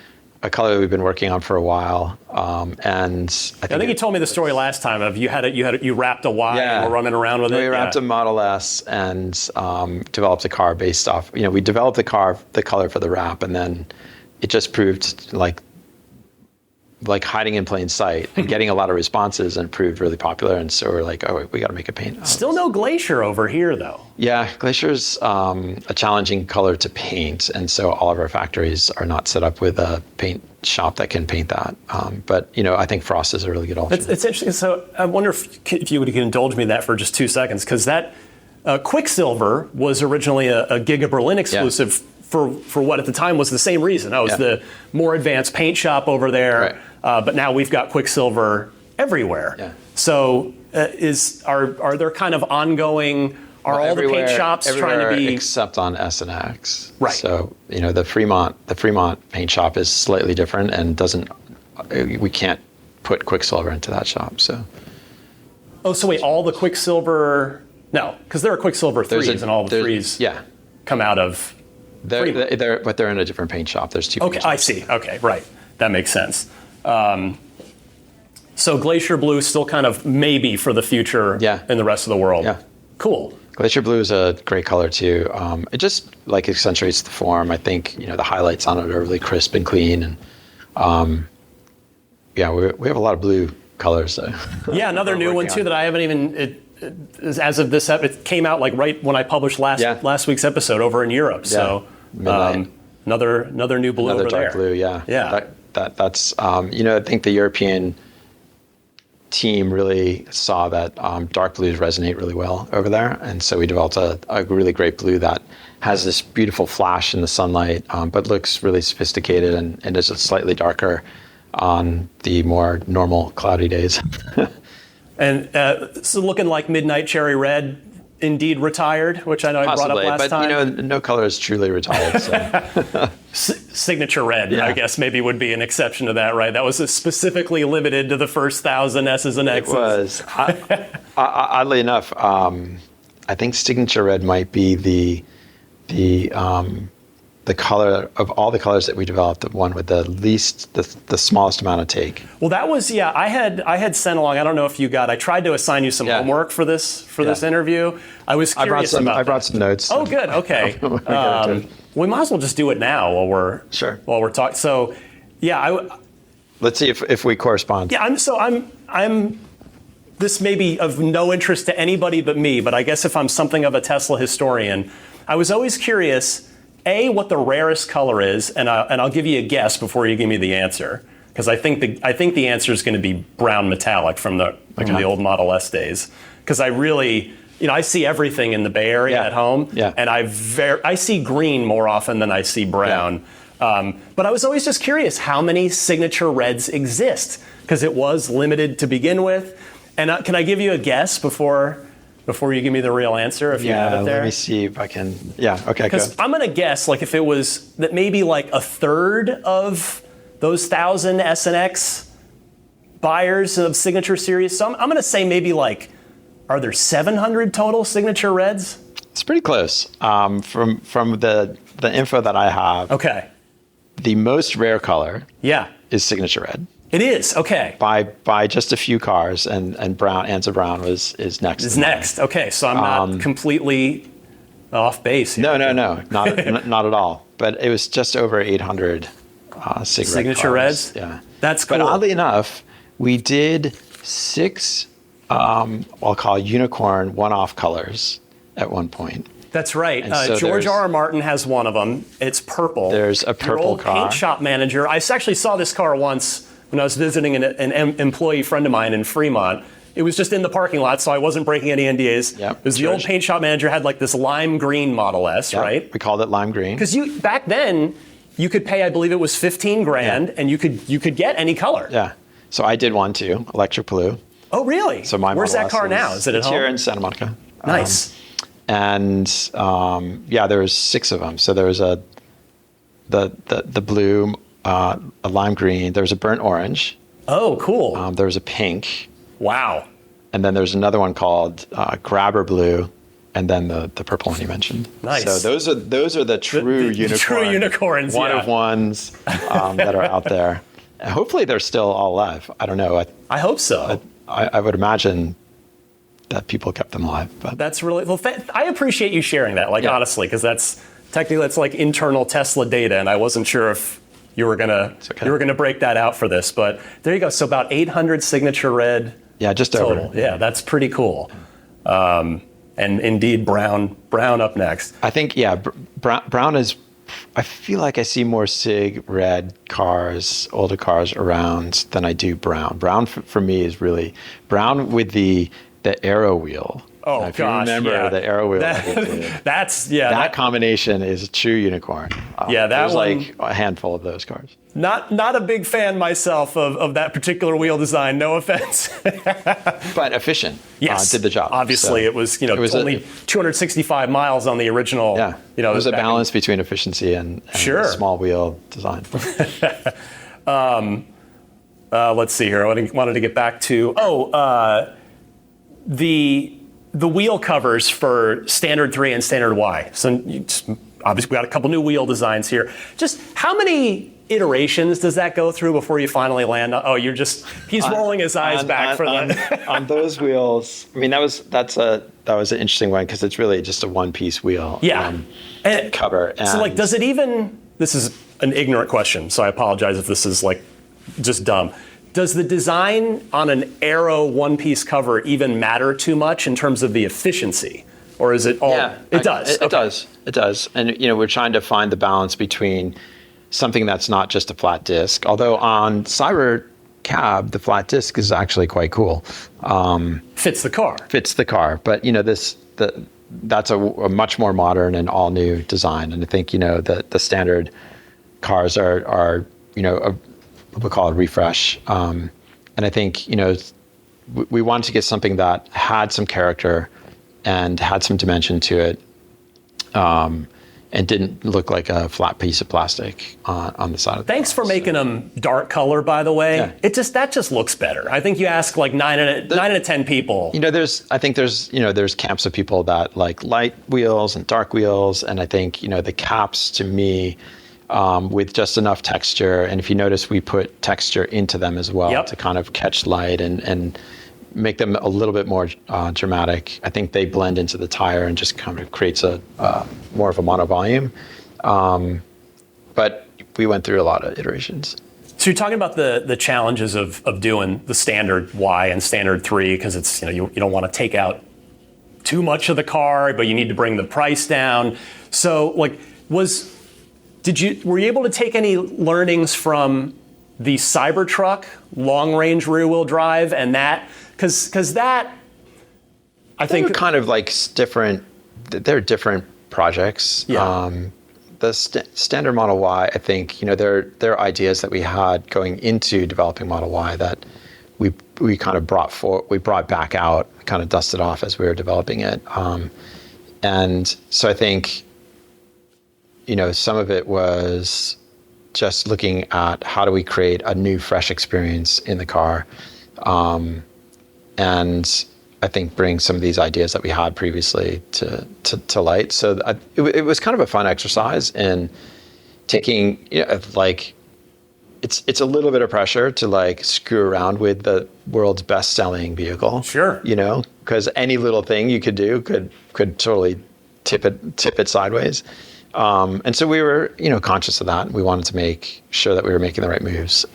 a color we've been working on for a while. And I think you told me the story last time of you wrapped a Y and were running around with it. We wrapped a Model S and developed a car based off. We developed the color for the wrap, and then it just proved like hiding in plain sight and getting a lot of responses, and proved really popular. And so we're like, oh, we got to make a paint. Still no Glacier over here though. Yeah, Glacier's a challenging color to paint, and so all of our factories are not set up with a paint shop that can paint that. But I think Frost is a really good option. It's interesting. So I wonder if you would indulge me that for just 2 seconds, because that Quicksilver was originally a Giga Berlin exclusive. Yeah. For what at the time was the same reason. That was the more advanced paint shop over there. Right. But now we've got Quicksilver everywhere. Yeah. So are there kind of ongoing? Are all the paint shops trying to be except on S and X? Right. So the Fremont paint shop is slightly different and doesn't. We can't put Quicksilver into that shop. So. Oh, so wait, all the Quicksilver? No, because there are Quicksilver 3s, and all the 3s come out of. They're in a different paint shop. There's two. Okay, I see. Okay, right. That makes sense. So Glacier Blue still kind of maybe for the future in the rest of the world. Yeah. Cool. Glacier Blue is a great color too. It just like accentuates the form. I think the highlights on it are really crisp and clean, and we have a lot of blue colors. Yeah, another new one too that I haven't even. As of this, it came out like right when I published last week's episode over in Europe. So another new blue over there. Dark blue, yeah. That's I think the European team really saw that dark blues resonate really well over there, and so we developed a really great blue that has this beautiful flash in the sunlight, but looks really sophisticated and is slightly darker on the more normal cloudy days. And so looking like Midnight Cherry Red indeed retired, which I know I brought up last time. But no color is truly retired. So. Signature Red, I guess, maybe would be an exception to that, right? That was specifically limited to the first 1,000 S's and X's. It was. Oddly enough, I think Signature Red might be the color of all the colors that we developed, the one with the smallest amount of take. Well, that was, I had sent along, I don't know if you got, I tried to assign you some homework for this interview. I was curious about that. I brought some notes. Oh, good, okay. We might as well just do it now while we're talking. So, let's see if we correspond. Yeah, I'm this may be of no interest to anybody but me, but I guess if I'm something of a Tesla historian, I was always curious, what the rarest color is, and I'll give you a guess before you give me the answer, because I think the answer is going to be brown metallic from the old Model S days, because I really, I see everything in the Bay Area at home, and I see green more often than I see brown. But I was always just curious how many signature reds exist, because it was limited to begin with. And can I give you a guess before you give me the real answer, if you have it there? Let me see if I can. Yeah, okay, because I'm going to guess, like, if it was that maybe like a third of those 1,000 S and X buyers of Signature Series. So I'm going to say maybe like, are there 700 total Signature Reds? It's pretty close. From the info that I have. Okay. The most rare color is Signature Red. It is, okay. By just a few cars, and brown, Anza Brown is next. Is next, okay. So I'm not completely off base here. No, not at all. But it was just over 800 Signature Reds? Yeah. That's cool. But oddly enough, we did 6, I'll call unicorn one-off colors at one point. That's right. And so George R. R. Martin has one of them. It's purple. There's a purple Your old car. paint shop manager. I actually saw this car once when I was visiting an employee friend of mine in Fremont. It was just in the parking lot, so I wasn't breaking any NDAs. Yep. It was the old paint shop manager had like this lime green Model S, Yep. right? We called it lime green. Because back then you could pay, I believe it was $15,000, and you could get any color. Yeah. So I did one too, electric blue. Oh, really? So my Where's Model that car S now? Is it at it's home? here in Santa Monica. Nice. There was 6 of them. So there was the blue, a lime green. There was a burnt orange. Oh, cool. There was a pink. Wow. And then there's another one called grabber blue, and then the purple one you mentioned. Nice. So those are the true unicorn, true unicorns, one of ones that are out there. And hopefully they're still all alive. I don't know. I hope so. I would imagine that people kept them alive. But That's really well. I appreciate you sharing that. Honestly, because that's like internal Tesla data, and I wasn't sure if you were gonna break that out for this. But there you go. So about 800 signature red. Yeah, just total. over. Yeah, that's pretty cool. And indeed, brown up next. I think, brown is, I feel like I see more SIG red cars, older cars around than I do brown. Brown for me is really, brown with the arrow wheel. Oh, if you remember the arrow wheel. That combination is a true unicorn. There's like a handful of those cars. Not a big fan myself of that particular wheel design, no offense. But efficient. Yes. Did the job. Obviously, so it was only 265 miles on the was it was a balance between efficiency and small wheel design. Let's see here. I wanted to get back to the wheel covers for Standard 3 and Standard Y. So obviously we got a couple new wheel designs here. Just how many iterations does that go through before you finally land on? Oh, he's rolling his eyes back for that. On those wheels, I mean, that was an interesting one because it's really just a one-piece wheel cover. And so does it even, this is an ignorant question, so I apologize if this is just dumb. Does the design on an Aero one-piece cover even matter too much in terms of the efficiency? Or is it all? Yeah, it does. It does. And, we're trying to find the balance between something that's not just a flat disc. Although on Cyber Cab, the flat disc is actually quite cool. Fits the car. But, that's a much more modern and all-new design. And I think, the standard cars are we call it refresh. And I think, we wanted to get something that had some character and had some dimension to it, and didn't look like a flat piece of plastic on the side of the Thanks for making them dark color, by the way. Yeah. That just looks better. I think you ask 9 out of 10 people. There's camps of people that like light wheels and dark wheels, and I think, the caps to me, with just enough texture. And if you notice, we put texture into them as well to kind of catch light and make them a little bit more dramatic. I think they blend into the tire and just kind of creates a more of a monovolume. But we went through a lot of iterations. So you're talking about the challenges of doing the Standard Y and Standard 3 because it's you don't want to take out too much of the car, but you need to bring the price down. So were you able to take any learnings from the Cybertruck long-range rear-wheel drive and that? Because that, I think, they're kind of different. They're different projects. Yeah. The standard Model Y, I think, there are ideas that we had going into developing Model Y that we kind of brought back out, kind of dusted off as we were developing it. And so I think, some of it was just looking at how do we create a new, fresh experience in the car. And I think bring some of these ideas that we had previously to light. So it was kind of a fun exercise in taking, it's a little bit of pressure to screw around with the world's best-selling vehicle. Sure. Because any little thing you could do could totally tip it sideways. And so we were, conscious of that. We wanted to make sure that we were making the right moves.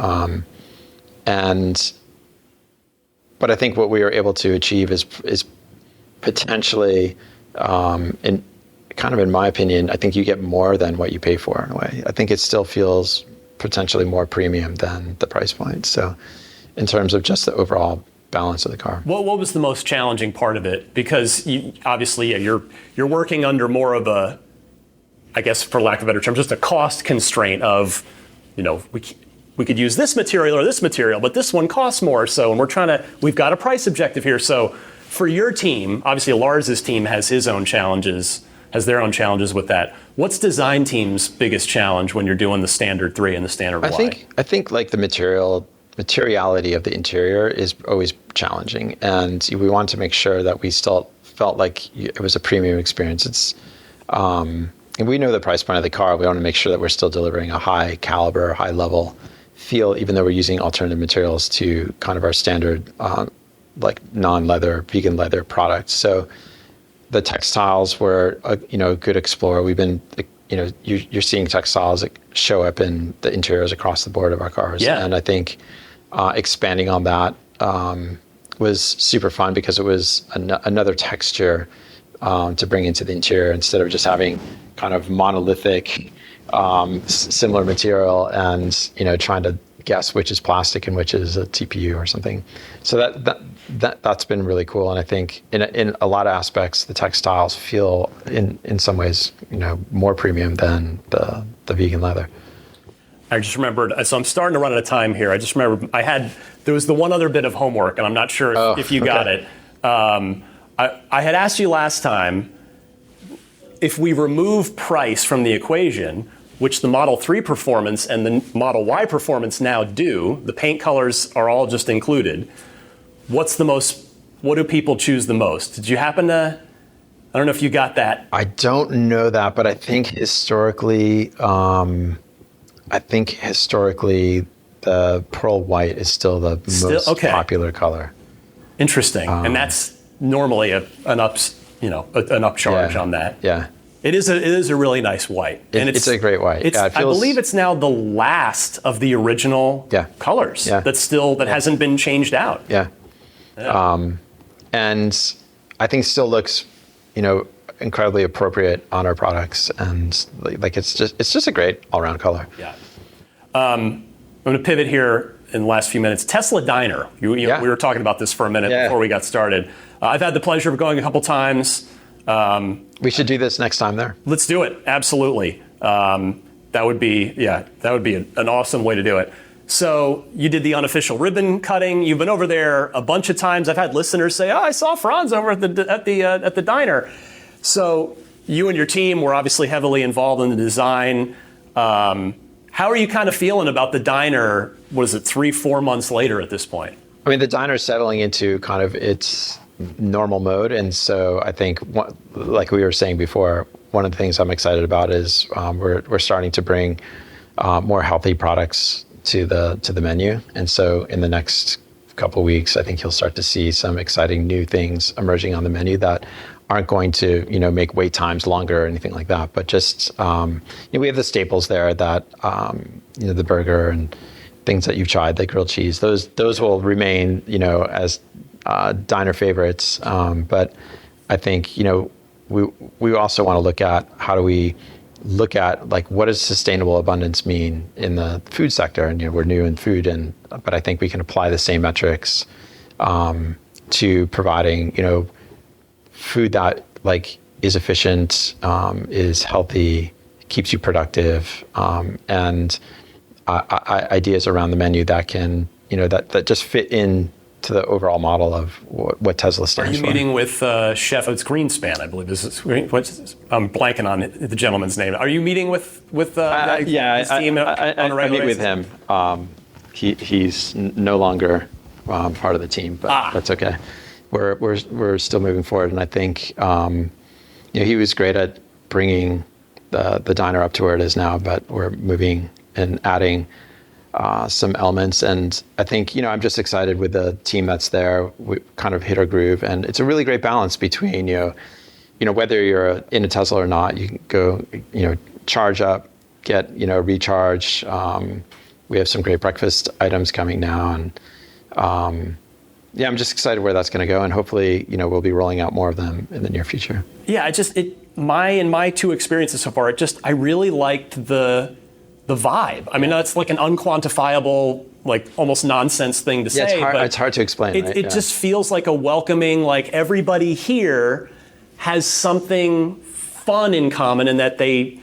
But I think what we were able to achieve is potentially, kind of in my opinion, I think you get more than what you pay for in a way. I think it still feels potentially more premium than the price point. So in terms of just the overall balance of the car. What was the most challenging part of it? Because obviously you're working under more of a, I guess for lack of a better term, just a cost constraint of, we could use this material or this material, but this one costs more. So, and we've got a price objective here. So for your team, obviously Lars's team has their own challenges with that. What's design team's biggest challenge when you're doing the standard 3 and the standard Y? I think like the materiality of the interior is always challenging, and we want to make sure that we still felt like it was a premium experience. It's and we know the price point of the car. We want to make sure that we're still delivering a high caliber, high level feel, even though we're using alternative materials to kind of our standard like non-leather, vegan leather products. So the textiles were a good explore. We've been, you're seeing textiles show up in the interiors across the board of our cars. Yeah. And I think expanding on that was super fun because it was another texture to bring into the interior instead of just having kind of monolithic, similar material and, trying to guess which is plastic and which is a TPU or something. So that's been really cool. And I think in a lot of aspects, the textiles feel in some ways, more premium than the vegan leather. I just remembered, so I'm starting to run out of time here. I just remember there was the one other bit of homework, and I'm not sure if you got it. I had asked you last time, if we remove price from the equation, which the Model 3 performance and the Model Y performance now do, the paint colors are all just included. What do people choose the most? Did you happen to, I don't know if you got that. I don't know that, but I think historically, the pearl white is still the most popular color. Interesting. And that's normally an upcharge on that. Yeah. It is a really nice white. It's a great white. I believe it's now the last of the original colors that hasn't been changed out. Yeah. And I think still looks, incredibly appropriate on our products, and like it's just a great all-around color. Yeah. I'm going to pivot here in the last few minutes. Tesla Diner. We were talking about this for a minute before we got started. I've had the pleasure of going a couple times. We should do this next time there. Let's do it. Absolutely. That would be an awesome way to do it. So you did the unofficial ribbon cutting. You've been over there a bunch of times. I've had listeners say, I saw Franz over at the diner. So you and your team were obviously heavily involved in the design. How are you kind of feeling about the diner? What is it, 3-4 months later at this point? I mean, the diner is settling into kind of its normal mode. And so I think, like we were saying before, one of the things I'm excited about is we're starting to bring more healthy products to the menu. And so in the next couple of weeks, I think you'll start to see some exciting new things emerging on the menu that aren't going to, make wait times longer or anything like that. But just, we have the staples there that, the burger and things that you've tried, like grilled cheese, those will remain, as diner favorites. But I think, we also want to look at how do we look at what does sustainable abundance mean in the food sector? And, we're new in food, but I think we can apply the same metrics to providing, food that is efficient, is healthy, keeps you productive, and ideas around the menu that can, that just fit in to the overall model of what Tesla stands for. Are you meeting with Chef? It's Greenspan, I believe. I'm blanking on the gentleman's name. Are you meeting with his team on a regular I meet basis? with him. He's no longer part of the team, but that's okay. We're still moving forward, and I think he was great at bringing the diner up to where it is now. But we're moving and adding some elements, and I think I'm just excited with the team that's there. We kind of hit our groove, and it's a really great balance between whether you're in a Tesla or not. You can go charge up, get recharge. We have some great breakfast items coming now, and I'm just excited where that's going to go, and hopefully we'll be rolling out more of them in the near future. Yeah, in my two experiences so far, I really liked the vibe. I mean, that's like an unquantifiable, like almost nonsense thing to say. But it's hard to explain. It just feels like a welcoming, like everybody here has something fun in common, in that they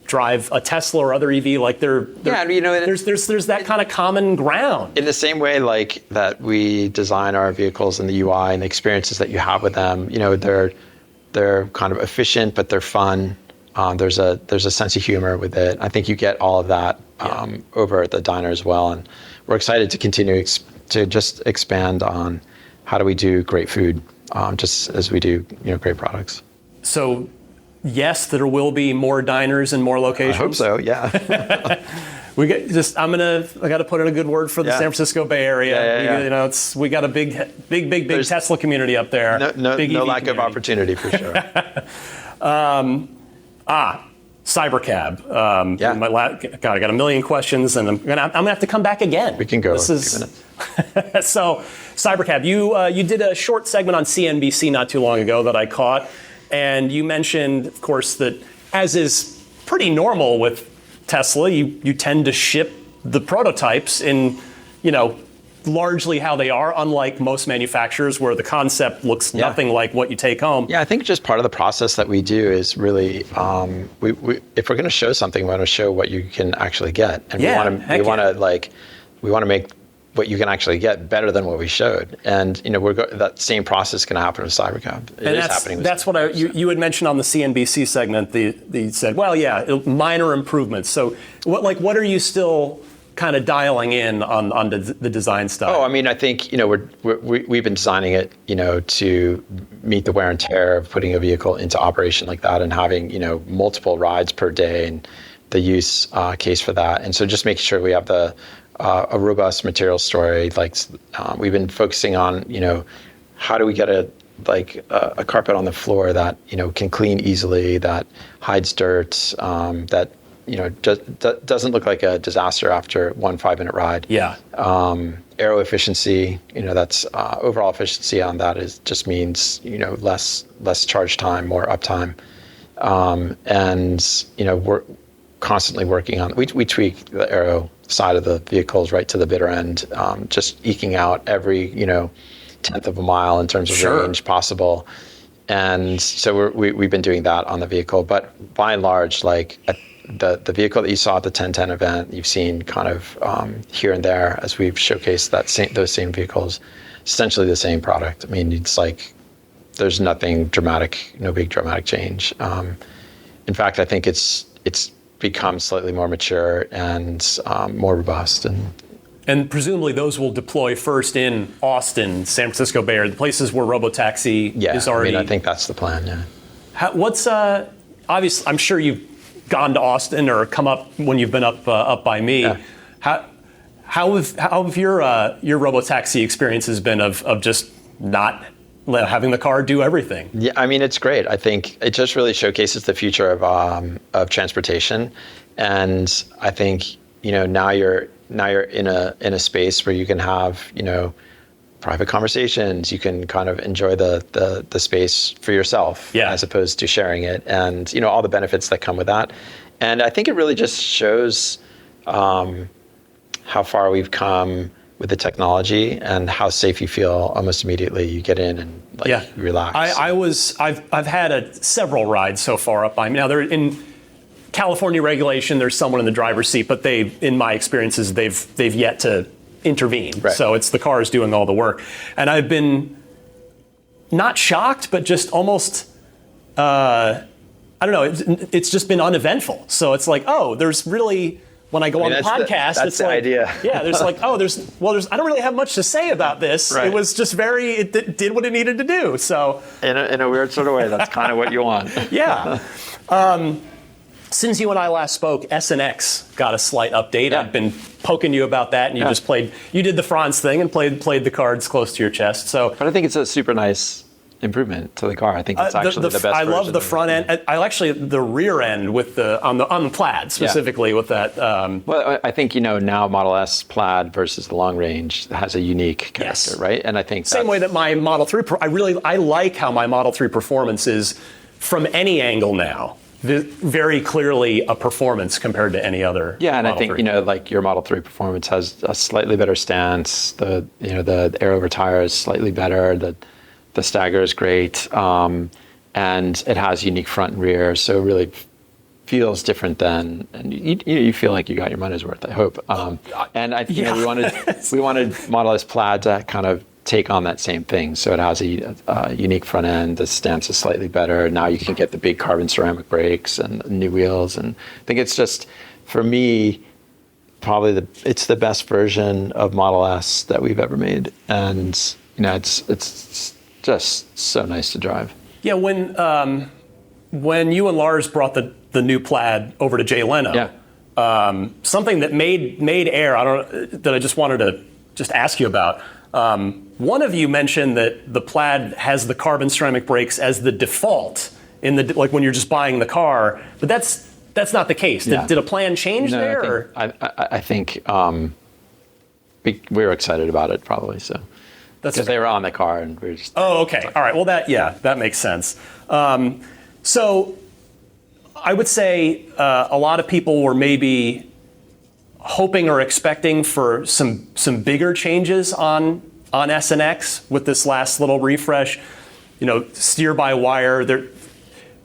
drive a Tesla or other EV. Like there's that kind of common ground. In the same way, like that we design our vehicles and the UI and the experiences that you have with them, they're kind of efficient, but they're fun. There's a sense of humor with it. I think you get all of that over at the diner as well, and we're excited to continue to just expand on how do we do great food, just as we do great products. So, yes, there will be more diners and more locations. I hope so. Yeah. I got to put in a good word for the San Francisco Bay Area. We got a big Tesla community up there. No lack of opportunity for sure. Cybercab. God, I got a million questions, and I'm gonna have to come back again. We can go. So, Cybercab, you did a short segment on CNBC not too long ago that I caught, and you mentioned, of course, that as is pretty normal with Tesla, you tend to ship the prototypes in, largely how they are, unlike most manufacturers where the concept looks nothing like what you take home. Yeah, I think just part of the process that we do is really, if we're going to show something, we want to show what you can actually get, and we want to make what you can actually get better than what we showed. And that same process can happen with Cybercab. That's what you had mentioned on the CNBC segment. They said, minor improvements. So what are you still kind of dialing in on the design stuff? Oh, I mean, I think we've been designing it, to meet the wear and tear of putting a vehicle into operation like that, and having multiple rides per day, and the use case for that. And so just making sure we have a robust material story. Like we've been focusing on how do we get a carpet on the floor that can clean easily, that hides dirt, that doesn't look like a disaster after 1 5-minute ride. Yeah. Aero efficiency, that's overall efficiency on that just means less charge time, more uptime, and we're constantly working on. We tweak the aero side of the vehicles right to the bitter end, just eking out every tenth of a mile in terms of range possible. And so we've been doing that on the vehicle, but by and large, like the vehicle that you saw at the 1010 event, you've seen kind of here and there as we've showcased those same vehicles, essentially the same product. I mean, it's like there's nothing dramatic, no big dramatic change. In fact, I think it's become slightly more mature and more robust. And presumably those will deploy first in Austin, San Francisco Bay Area, the places where robotaxi is already. I think that's the plan. Yeah. What's obvious? I'm sure you've gone to Austin or come up when you've been up by me. Yeah. How have your robotaxi experiences been of just not having the car do everything? Yeah, I mean, it's great. I think it just really showcases the future of transportation, and I think now you're in a space where you can have private conversations. You can kind of enjoy the space for yourself, as opposed to sharing it, and all the benefits that come with that. And I think it really just shows how far we've come with the technology and how safe you feel almost immediately. You get in and relax. I've had several rides so far up by me. Now they're in California regulation. There's someone in the driver's seat, but in my experiences, they've yet to intervene. Right. So it's the cars doing all the work. And I've been not shocked, but just almost, I don't know, it's just been uneventful. So it's like, there's really, when I go on the podcast, that's the idea. There's like, I don't really have much to say about this. Right. It was just it did what it needed to do. So in a weird sort of way, that's kind of what you want. Yeah. Since you and I last spoke, SNX got a slight update. Yeah. I've been poking you about that, and you did the Franz thing and played the cards close to your chest. But I think it's a super nice improvement to the car. I think it's actually the best version. I love the front end. I actually the rear end with on the Plaid specifically with that. Well, I think now Model S Plaid versus the long range has a unique character, right? And I think same way that my Model 3. I like how my Model 3 Performance is from any angle now, very clearly a performance compared to any other. Yeah, and Model I think 3. like your Model 3 performance has a slightly better stance. The air over tire is slightly better. The stagger is great, and it has unique front and rear. So it really feels different than, and you feel like you got your money's worth. I hope. And I think we wanted Model S Plaid to kind of take on that same thing. So it has a unique front end. The stance is slightly better. Now you can get the big carbon ceramic brakes and new wheels. And I think it's just, for me, probably it's the best version of Model S that we've ever made. And it's just so nice to drive. Yeah, when you and Lars brought the new Plaid over to Jay Leno, something that made air, that I just wanted to just ask you about. One of you mentioned that the Plaid has the carbon ceramic brakes as the default like when you're just buying the car, but that's not the case. Did a plan change there? I think we were excited about it probably. So because they were on the car and we were just. Oh, okay. All right. Well, that makes sense. So I would say a lot of people were maybe hoping or expecting for some bigger changes on S and X with this last little refresh. Steer by wire.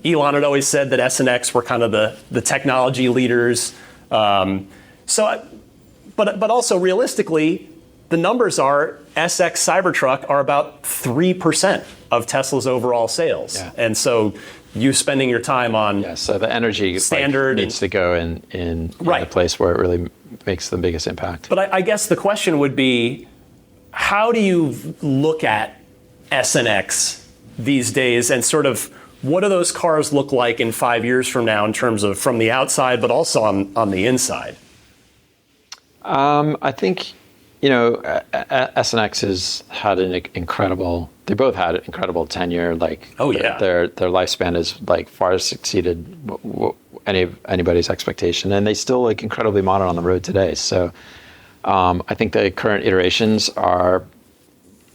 Elon had always said that S and X were kind of the technology leaders. But also realistically, the numbers are SX Cybertruck are about 3% of Tesla's overall sales, and so you spending your time on so the energy standard needs to go in the place where it really makes the biggest impact. But I guess the question would be, how do you look at S and X these days, and sort of what do those cars look like in 5 years from now in terms of from the outside, but also on the inside? I think S and X has had they both had an incredible tenure. Their lifespan is far exceeded anybody's expectation, and they still look incredibly modern on the road today. So I think the current iterations they're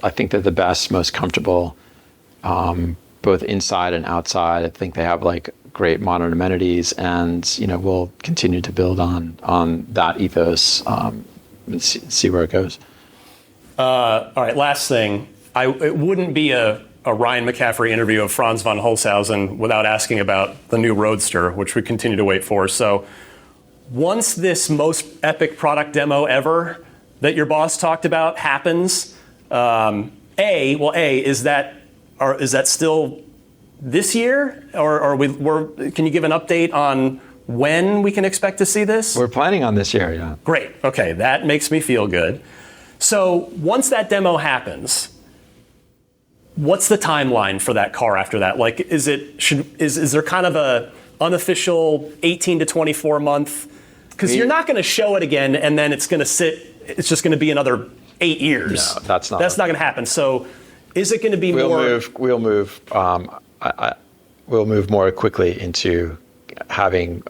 the best, most comfortable, both inside and outside. I think they have great modern amenities, and we'll continue to build on that ethos and see where it goes. All right, last thing. It wouldn't be a Ryan McCaffrey interview of Franz von Holzhausen without asking about the new Roadster, which we continue to wait for. So once this most epic product demo ever that your boss talked about happens, is that still this year, or can you give an update on when we can expect to see this? We're planning on this year, yeah. Great. Okay, that makes me feel good. So once that demo happens, what's the timeline for that car after that? Is there kind of a unofficial 18 to 24 month? Because you're not going to show it again and then it's going to sit. It's just going to be another 8 years. No, that's not going to happen. So is it going to be more? We'll move more quickly into having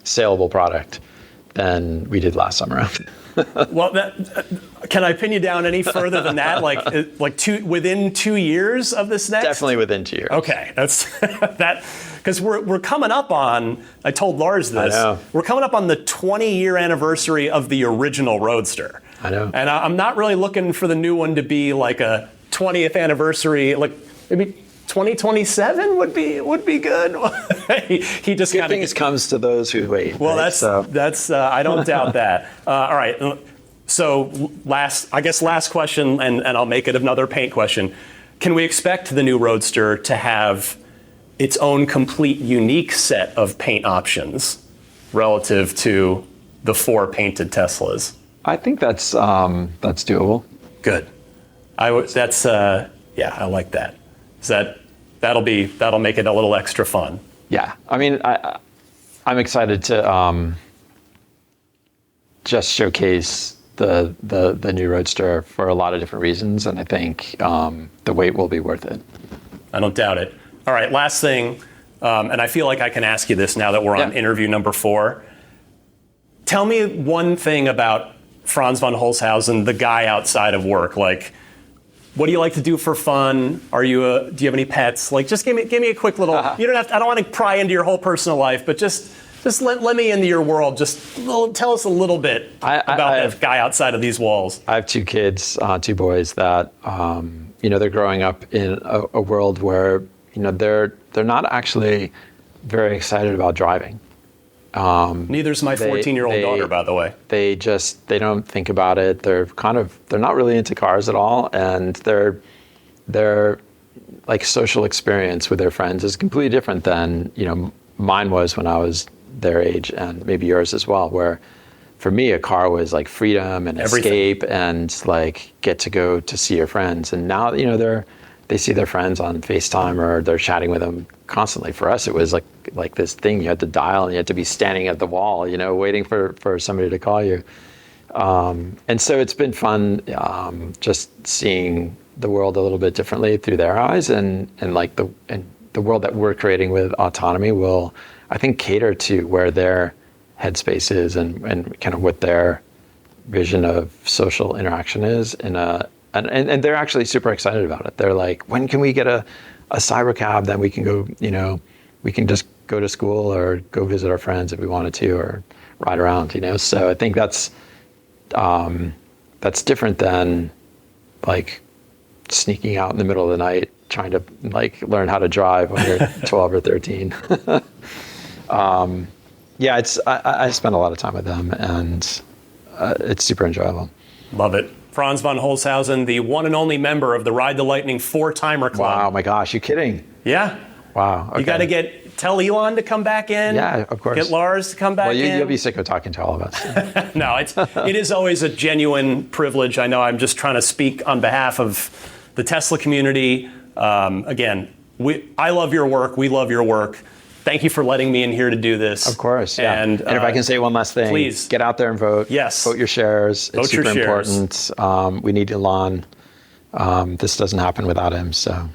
saleable product than we did last summer. Well, can I pin you down any further than that? Within 2 years of this next? Definitely within 2 years. Okay, that's that, because we're coming up on. I told Lars this. I know. We're coming up on the 20-year anniversary of the original Roadster. I know. And I'm not really looking for the new one to be like a 20th anniversary. Maybe 2027 would be good. he just good things comes to those who wait. Well, right? that's I don't doubt that. All right. So last question, and I'll make it another paint question. Can we expect the new Roadster to have its own complete unique set of paint options relative to the 4 painted Teslas? I think that's doable. Good. I like that. That'll make it a little extra fun. Yeah, I mean, I'm excited to just showcase the new Roadster for a lot of different reasons, and I think the wait will be worth it. I don't doubt it. All right, last thing, and I feel like I can ask you this now that we're on interview number 4. Tell me one thing about Franz von Holzhausen, the guy outside of work. What do you like to do for fun? Do you have any pets? Like, just give me a quick little. You don't have to, I don't want to pry into your whole personal life, but just let me into your world. Tell us a little bit about that guy outside of these walls. I have 2 kids, 2 boys that they're growing up in a world where they're not actually very excited about driving. Neither's my 14-year-old daughter, by the way. They don't think about it. They're not really into cars at all, and their like social experience with their friends is completely different than mine was when I was their age, and maybe yours as well. Where for me, a car was like freedom and escape, and like get to go to see your friends. And now they see their friends on FaceTime or they're chatting with them constantly. For us, it was like this thing you had to dial, and you had to be standing at the wall, waiting for somebody to call you. And so it's been fun just seeing the world a little bit differently through their eyes, and the world that we're creating with autonomy will, I think, cater to where their headspace is and kind of what their vision of social interaction is and they're actually super excited about it. They're like, when can we get a cyber cab that we can go, we can just go to school or go visit our friends if we wanted to, or ride around, So I think that's different than like sneaking out in the middle of the night trying to like learn how to drive when you're 12 or 13. I spend a lot of time with them, and it's super enjoyable. Love it. Franz von Holzhausen, the one and only member of the Ride the Lightning 4-timer club. Wow, my gosh, you kidding? Yeah. Wow. Okay. You got to tell Elon to come back in. Yeah, of course. Get Lars to come back in. You'll be sick of talking to all of us. No, it is always a genuine privilege. I know I'm just trying to speak on behalf of the Tesla community. Again, I love your work. We love your work. Thank you for letting me in here to do this. Of course, yeah. And if I can say one last thing, please get out there and vote. Yes. Vote your shares. Vote it's super your shares. important. We need Elon. This doesn't happen without him, so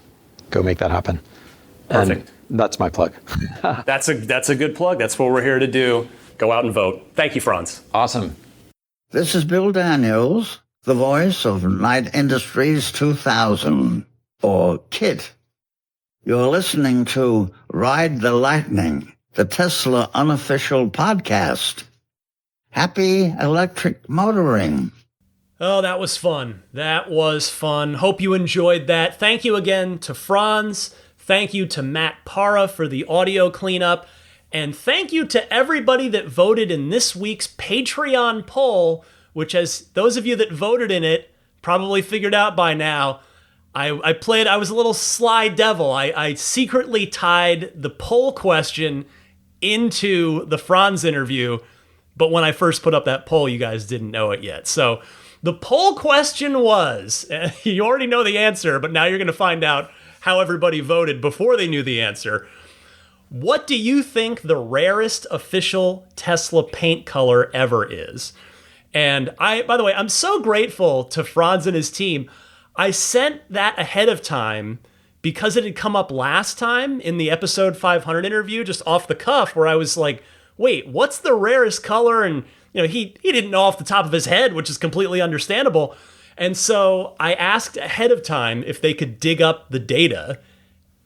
go make that happen. Perfect. And that's my plug. That's a good plug. That's what we're here to do. Go out and vote. Thank you, Franz. Awesome. This is Bill Daniels, the voice of Knight Industries 2000, or KIT. You're listening to Ride the Lightning, the Tesla unofficial podcast. Happy electric motoring. Oh, that was fun. That was fun. Hope you enjoyed that. Thank you again to Franz. Thank you to Matt Parra for the audio cleanup. And thank you to everybody that voted in this week's Patreon poll, which, as those of you that voted in it probably figured out by now, I was a little sly devil. I secretly tied the poll question into the Franz interview, but when I first put up that poll, you guys didn't know it yet. So the poll question was, you already know the answer, but now you're going to find out how everybody voted before they knew the answer. What do you think the rarest official Tesla paint color ever is? And by the way, I'm so grateful to Franz and his team. I sent that ahead of time because it had come up last time in the episode 500 interview, just off the cuff, where I was like, wait, what's the rarest color? And he didn't know off the top of his head, which is completely understandable. And so I asked ahead of time if they could dig up the data,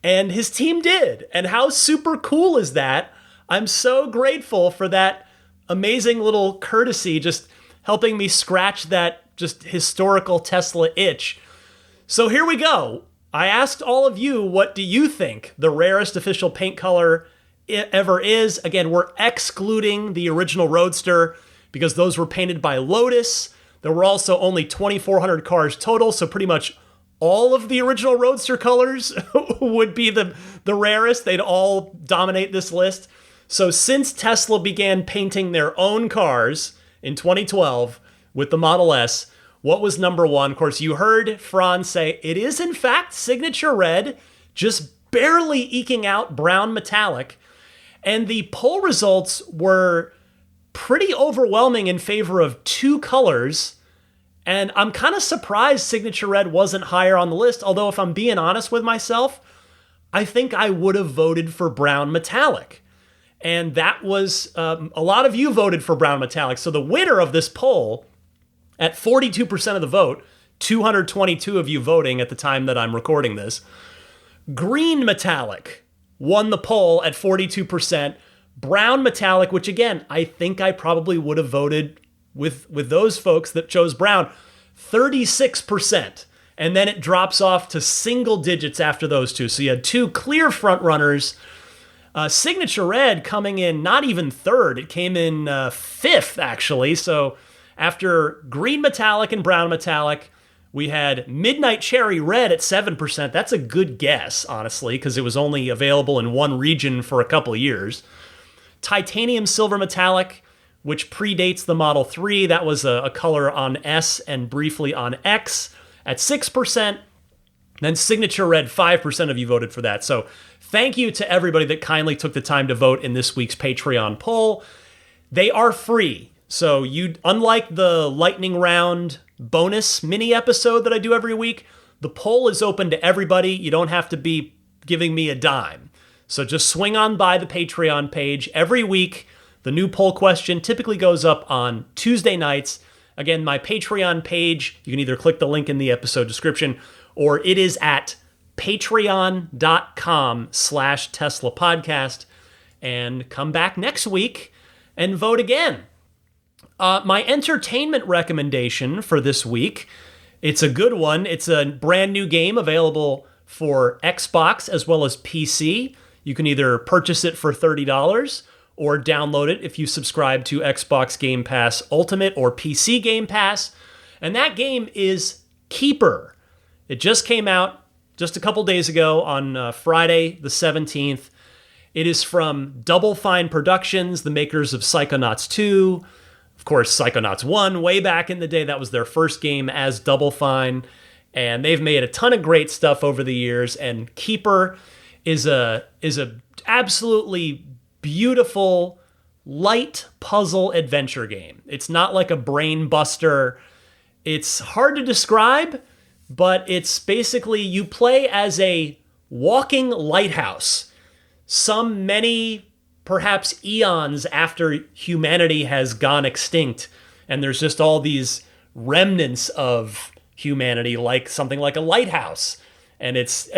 and his team did. And how super cool is that? I'm so grateful for that amazing little courtesy, just helping me scratch that just historical Tesla itch. So here we go. I asked all of you, what do you think the rarest official paint color ever is? Again, we're excluding the original Roadster because those were painted by Lotus. There were also only 2,400 cars total, so pretty much all of the original Roadster colors would be the rarest. They'd all dominate this list. So since Tesla began painting their own cars in 2012 with the Model S, what was number one? Of course, you heard Franz say it is in fact signature red, just barely eking out brown metallic. And the poll results were pretty overwhelming in favor of 2 colors. And I'm kind of surprised signature red wasn't higher on the list. Although if I'm being honest with myself, I think I would have voted for brown metallic. And that was, a lot of you voted for brown metallic. So the winner of this poll, at 42% of the vote, 222 of you voting at the time that I'm recording this. Green metallic won the poll at 42%. Brown metallic, which again, I think I probably would have voted with those folks that chose brown, 36%. And then it drops off to single digits after those two. So you had two clear front runners. Signature Red coming in not even third. It came in fifth, actually. So after green metallic and brown metallic, we had Midnight Cherry Red at 7%. That's a good guess, honestly, because it was only available in one region for a couple of years. Titanium Silver Metallic, which predates the Model 3. That was a color on S and briefly on X at 6%. Then Signature Red, 5% of you voted for that. So thank you to everybody that kindly took the time to vote in this week's Patreon poll. They are free. So unlike the lightning round bonus mini episode that I do every week, the poll is open to everybody. You don't have to be giving me a dime. So just swing on by the Patreon page every week. The new poll question typically goes up on Tuesday nights. Again, my Patreon page, you can either click the link in the episode description, or it is at patreon.com/Tesla podcast. And come back next week and vote again. My entertainment recommendation for this week, it's a good one. It's a brand new game available for Xbox as well as PC. You can either purchase it for $30 or download it if you subscribe to Xbox Game Pass Ultimate or PC Game Pass. And that game is Keeper. It just came out just a couple days ago on Friday the 17th. It is from Double Fine Productions, the makers of Psychonauts 2. Of course, Psychonauts 1, way back in the day. That was their first game as Double Fine. And they've made a ton of great stuff over the years. And Keeper is a absolutely beautiful, light puzzle adventure game. It's not like a brain buster. It's hard to describe, but it's basically you play as a walking lighthouse. Many, perhaps eons after humanity has gone extinct, and there's just all these remnants of humanity, like something like a lighthouse. And it's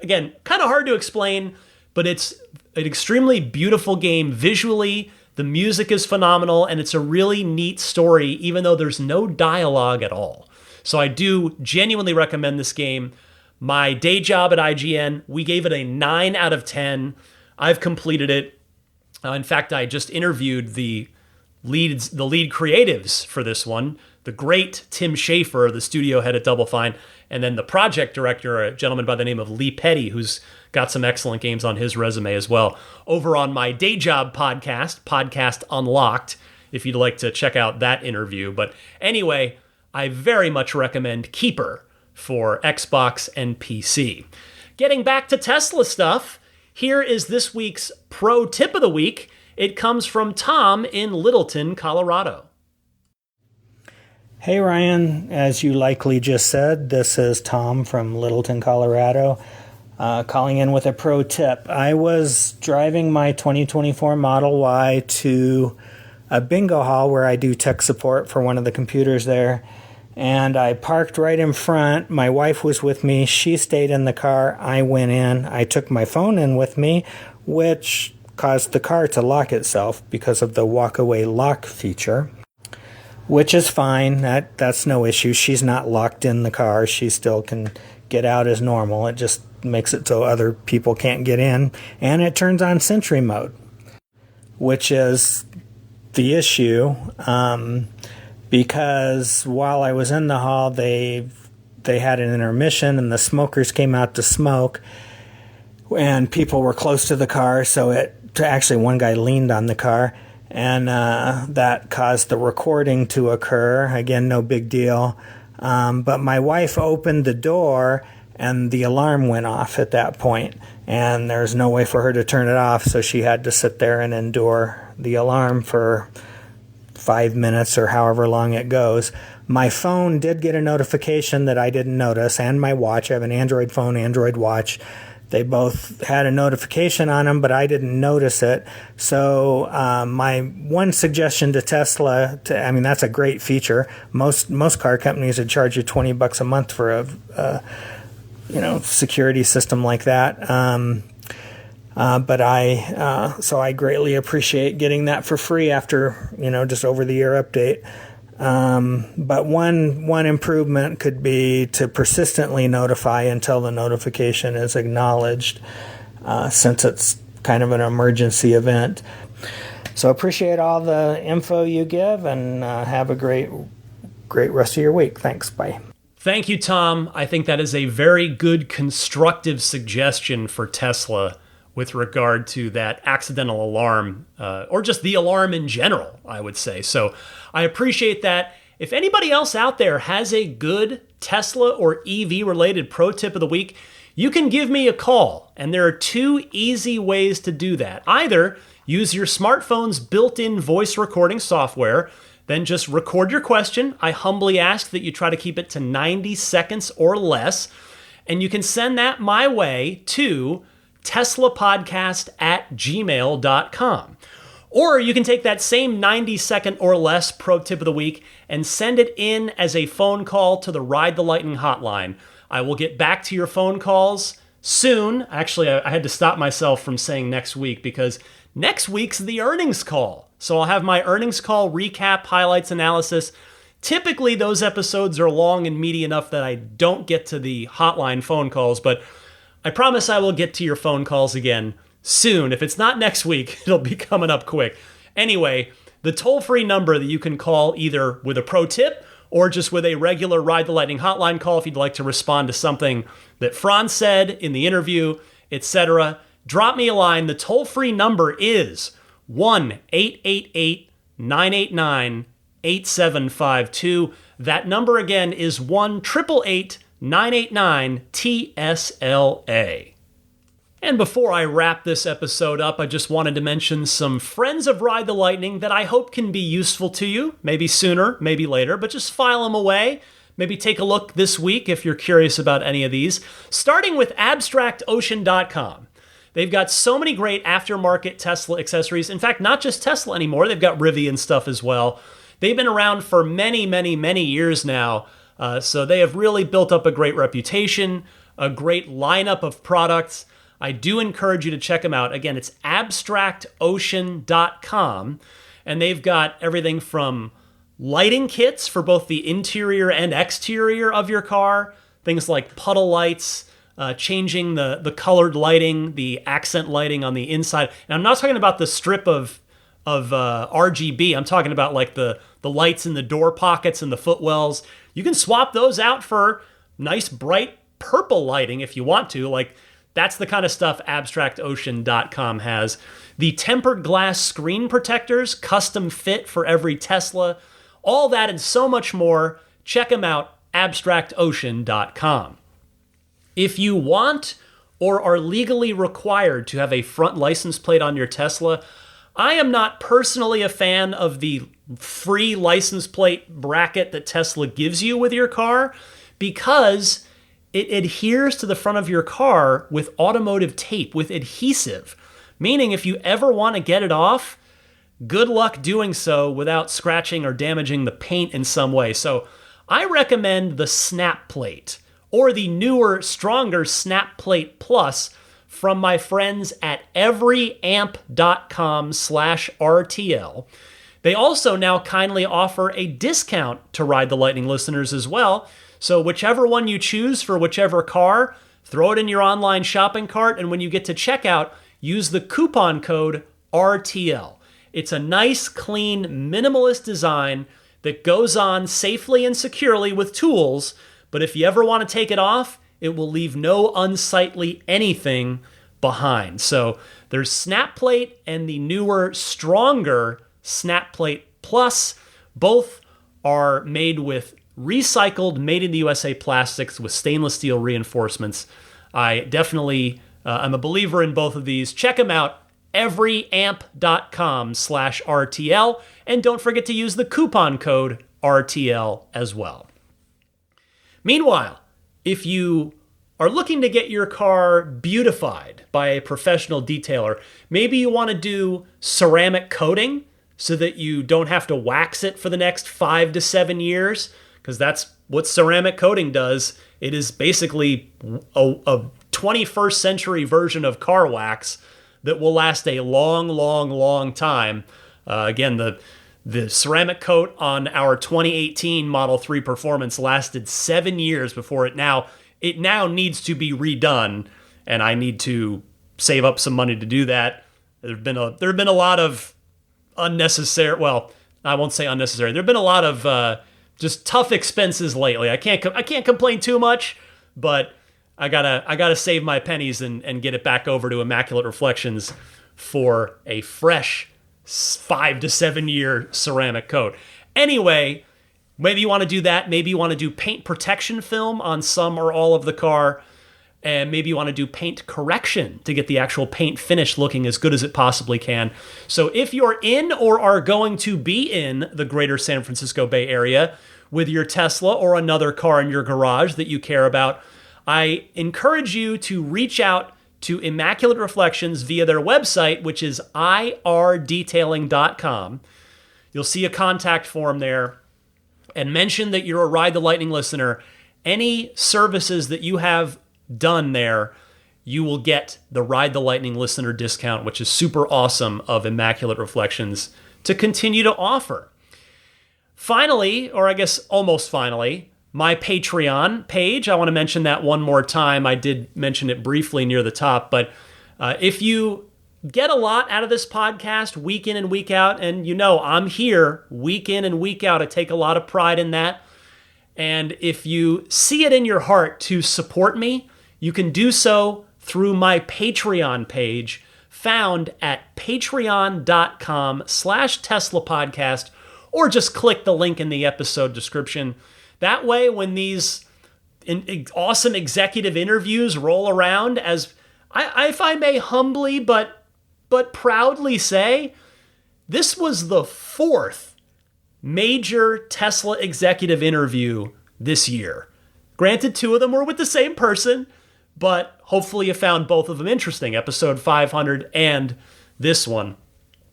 again, kind of hard to explain, but it's an extremely beautiful game visually. The music is phenomenal, and it's a really neat story, even though there's no dialogue at all. So I do genuinely recommend this game. My day job at IGN, we gave it a 9 out of 10. I've completed it. In fact, I just interviewed the lead creatives for this one, the great Tim Schafer, the studio head at Double Fine, and then the project director, a gentleman by the name of Lee Petty, who's got some excellent games on his resume as well. Over on my day job Podcast Unlocked, if you'd like to check out that interview. But anyway, I very much recommend Keeper for Xbox and PC. Getting back to Tesla stuff, here is this week's Pro Tip of the Week. It comes from Tom in Littleton, Colorado. Hey Ryan, as you likely just said, this is Tom from Littleton, Colorado, calling in with a pro tip. I was driving my 2024 Model Y to a bingo hall where I do tech support for one of the computers there, and I parked right in front. My wife was with me. She stayed in the car. I went in. I took my phone in with me, which caused the car to lock itself because of the walk-away lock feature, which is fine. That's no issue. She's not locked in the car. She still can get out as normal. It just makes it so other people can't get in. And it turns on Sentry mode, which is the issue. Because while I was in the hall, they had an intermission and the smokers came out to smoke, and people were close to the car, so actually one guy leaned on the car, and that caused the recording to occur. Again, no big deal. But my wife opened the door and the alarm went off at that point, and there's no way for her to turn it off, so she had to sit there and endure the alarm for 5 minutes or however long it goes. My phone did get a notification that I didn't notice, and my watch. I have an Android phone, Android watch, They both had a notification on them, but I didn't notice it. So my one suggestion to Tesla, that's a great feature. Most car companies would charge you $20 a month for a security system like that. But I greatly appreciate getting that for free after just over-the-air update. But one improvement could be to persistently notify until the notification is acknowledged, since it's kind of an emergency event. So appreciate all the info you give, and have a great rest of your week. Thanks. Bye. Thank you, Tom. I think that is a very good constructive suggestion for Tesla with regard to that accidental alarm, or just the alarm in general, I would say. So I appreciate that. If anybody else out there has a good Tesla or EV-related pro tip of the week, you can give me a call. And there are 2 easy ways to do that. Either use your smartphone's built-in voice recording software, then just record your question. I humbly ask that you try to keep it to 90 seconds or less. And you can send that my way to teslapodcast@gmail.com. Or you can take that same 90-second or less pro tip of the week and send it in as a phone call to the Ride the Lightning hotline. I will get back to your phone calls soon. Actually, I had to stop myself from saying next week because next week's the earnings call. So I'll have my earnings call recap, highlights, analysis. Typically, those episodes are long and meaty enough that I don't get to the hotline phone calls, but I promise I will get to your phone calls again soon. If it's not next week, it'll be coming up quick. Anyway, the toll-free number that you can call either with a pro tip or just with a regular Ride the Lightning hotline call if you'd like to respond to something that Franz said in the interview, etc. Drop me a line. The toll-free number is 1-888-989-8752. That number again is 1-888-989-TSLA. And before I wrap this episode up, I just wanted to mention some friends of Ride the Lightning that I hope can be useful to you. Maybe sooner, maybe later, but just file them away. Maybe take a look this week if you're curious about any of these. Starting with abstractocean.com. They've got so many great aftermarket Tesla accessories. In fact, not just Tesla anymore. They've got Rivian stuff as well. They've been around for many, many, many years now. So they have really built up a great reputation, a great lineup of products. I do encourage you to check them out. Again, it's abstractocean.com, and they've got everything from lighting kits for both the interior and exterior of your car, things like puddle lights, changing the colored lighting, the accent lighting on the inside. And I'm not talking about the strip of RGB. I'm talking about like the lights in the door pockets and the footwells. You can swap those out for nice bright purple lighting if you want to. Like, that's the kind of stuff abstractocean.com has. The tempered glass screen protectors, custom fit for every Tesla. All that and so much more. Check them out, abstractocean.com. If you want or are legally required to have a front license plate on your Tesla, I am not personally a fan of the free license plate bracket that Tesla gives you with your car because it adheres to the front of your car with automotive tape, with adhesive. Meaning if you ever want to get it off, good luck doing so without scratching or damaging the paint in some way. So I recommend the Snap Plate or the newer, stronger Snap Plate Plus from my friends at everyamp.com/RTL. They also now kindly offer a discount to Ride the Lightning listeners as well. So whichever one you choose for whichever car, throw it in your online shopping cart, and when you get to checkout, use the coupon code RTL. It's a nice, clean, minimalist design that goes on safely and securely with tools, but if you ever want to take it off, it will leave no unsightly anything behind. So there's Snap Plate and the newer, stronger Snap Plate Plus. Both are made with recycled, made in the USA plastics with stainless steel reinforcements. I definitely am a believer in both of these. Check them out, everyamp.com/RTL. And don't forget to use the coupon code RTL as well. Meanwhile, if you are looking to get your car beautified by a professional detailer, maybe you want to do ceramic coating so that you don't have to wax it for the next 5 to 7 years, because that's what ceramic coating does. It is basically a 21st century version of car wax that will last a long, long, long time. Again, the ceramic coat on our 2018 Model 3 Performance lasted 7 years before it now needs to be redone, and I need to save up some money to do that. There have been a lot of unnecessary, well, I won't say unnecessary. There have been a lot of just tough expenses lately. I can't complain too much, but I gotta save my pennies and get it back over to Immaculate Reflections for a fresh 5 to 7 year ceramic coat. Anyway, maybe you want to do that. Maybe you want to do paint protection film on some or all of the car. And maybe you want to do paint correction to get the actual paint finish looking as good as it possibly can. So if you're in or are going to be in the greater San Francisco Bay Area with your Tesla or another car in your garage that you care about, I encourage you to reach out to Immaculate Reflections via their website, which is irdetailing.com. You'll see a contact form there, and mention that you're a Ride the Lightning listener. Any services that you have done there, you will get the Ride the Lightning listener discount, which is super awesome of Immaculate Reflections to continue to offer. Finally, or I guess almost finally, my Patreon page. I want to mention that one more time. I did mention it briefly near the top, but if you get a lot out of this podcast week in and week out, and you know I'm here week in and week out, I take a lot of pride in that. And if you see it in your heart to support me, you can do so through my Patreon page found at patreon.com/Tesla podcast, or just click the link in the episode description. That way, when these awesome executive interviews roll around, as if I may humbly but proudly say, this was the 4th major Tesla executive interview this year. Granted, 2 of them were with the same person, but hopefully you found both of them interesting, episode 500 and this one.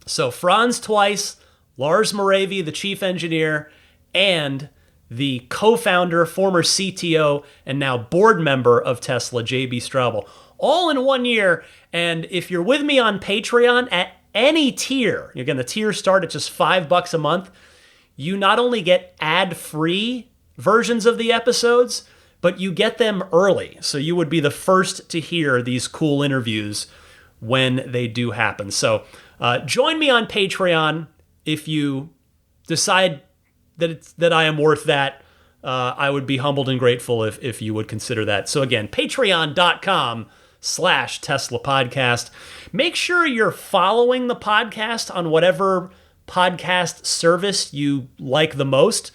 So Franz twice, Lars Moravy, the chief engineer, and the co-founder, former CTO, and now board member of Tesla, JB Straubel, all in 1 year. And if you're with me on Patreon at any tier, again, the tiers start at just $5 a month, you not only get ad-free versions of the episodes, but you get them early. So you would be the first to hear these cool interviews when they do happen. So join me on Patreon if you decide that I am worth that. I would be humbled and grateful if you would consider that. So again, patreon.com/Tesla podcast. Make sure you're following the podcast on whatever podcast service you like the most.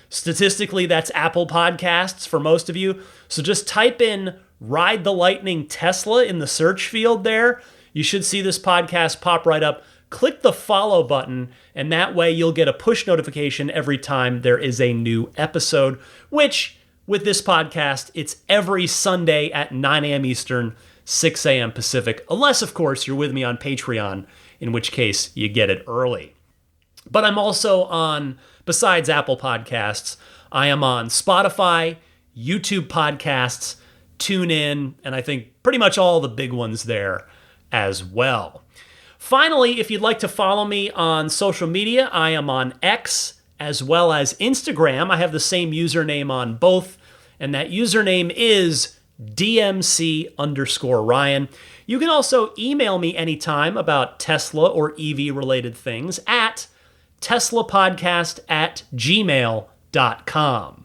Statistically, that's Apple Podcasts for most of you. So just type in Ride the Lightning Tesla in the search field there. You should see this podcast pop right up. Click the follow button, and that way you'll get a push notification every time there is a new episode, which, with this podcast, it's every Sunday at 9 a.m. Eastern, 6 a.m. Pacific, unless, of course, you're with me on Patreon, in which case you get it early. But I'm also on, besides Apple Podcasts, I am on Spotify, YouTube Podcasts, TuneIn, and I think pretty much all the big ones there as well. Finally, if you'd like to follow me on social media, I am on X as well as Instagram. I have the same username on both, and that username is DMC_Ryan. You can also email me anytime about Tesla or EV-related things at teslapodcast@gmail.com.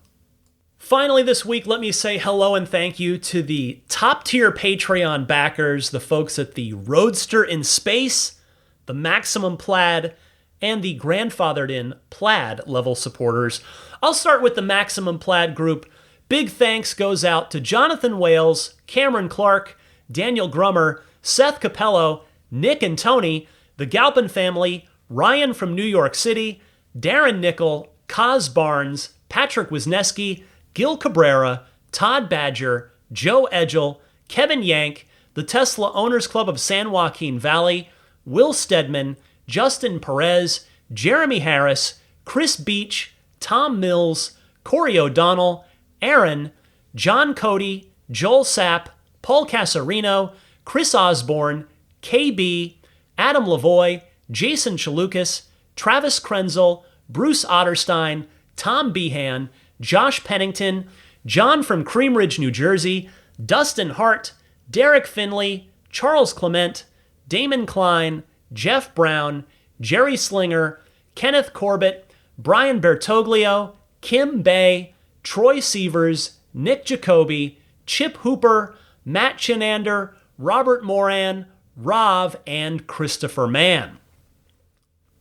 Finally this week, let me say hello and thank you to the top-tier Patreon backers, the folks at the Roadster in Space, the Maximum Plaid, and the Grandfathered-in Plaid level supporters. I'll start with the Maximum Plaid group. Big thanks goes out to Jonathan Wales, Cameron Clark, Daniel Grummer, Seth Capello, Nick and Tony, the Galpin family, Ryan from New York City, Darren Nickel, Kaz Barnes, Patrick Wisniewski, Gil Cabrera, Todd Badger, Joe Edgel, Kevin Yank, the Tesla Owners Club of San Joaquin Valley, Will Stedman, Justin Perez, Jeremy Harris, Chris Beach, Tom Mills, Corey O'Donnell, Aaron, John Cody, Joel Sapp, Paul Casarino, Chris Osborne, KB, Adam Lavoie, Jason Chalukas, Travis Krenzel, Bruce Otterstein, Tom Behan, Josh Pennington, John from Cream Ridge, New Jersey, Dustin Hart, Derek Finley, Charles Clement, Damon Klein, Jeff Brown, Jerry Slinger, Kenneth Corbett, Brian Bertoglio, Kim Bay, Troy Sievers, Nick Jacoby, Chip Hooper, Matt Chinander, Robert Moran, Rav, and Christopher Mann.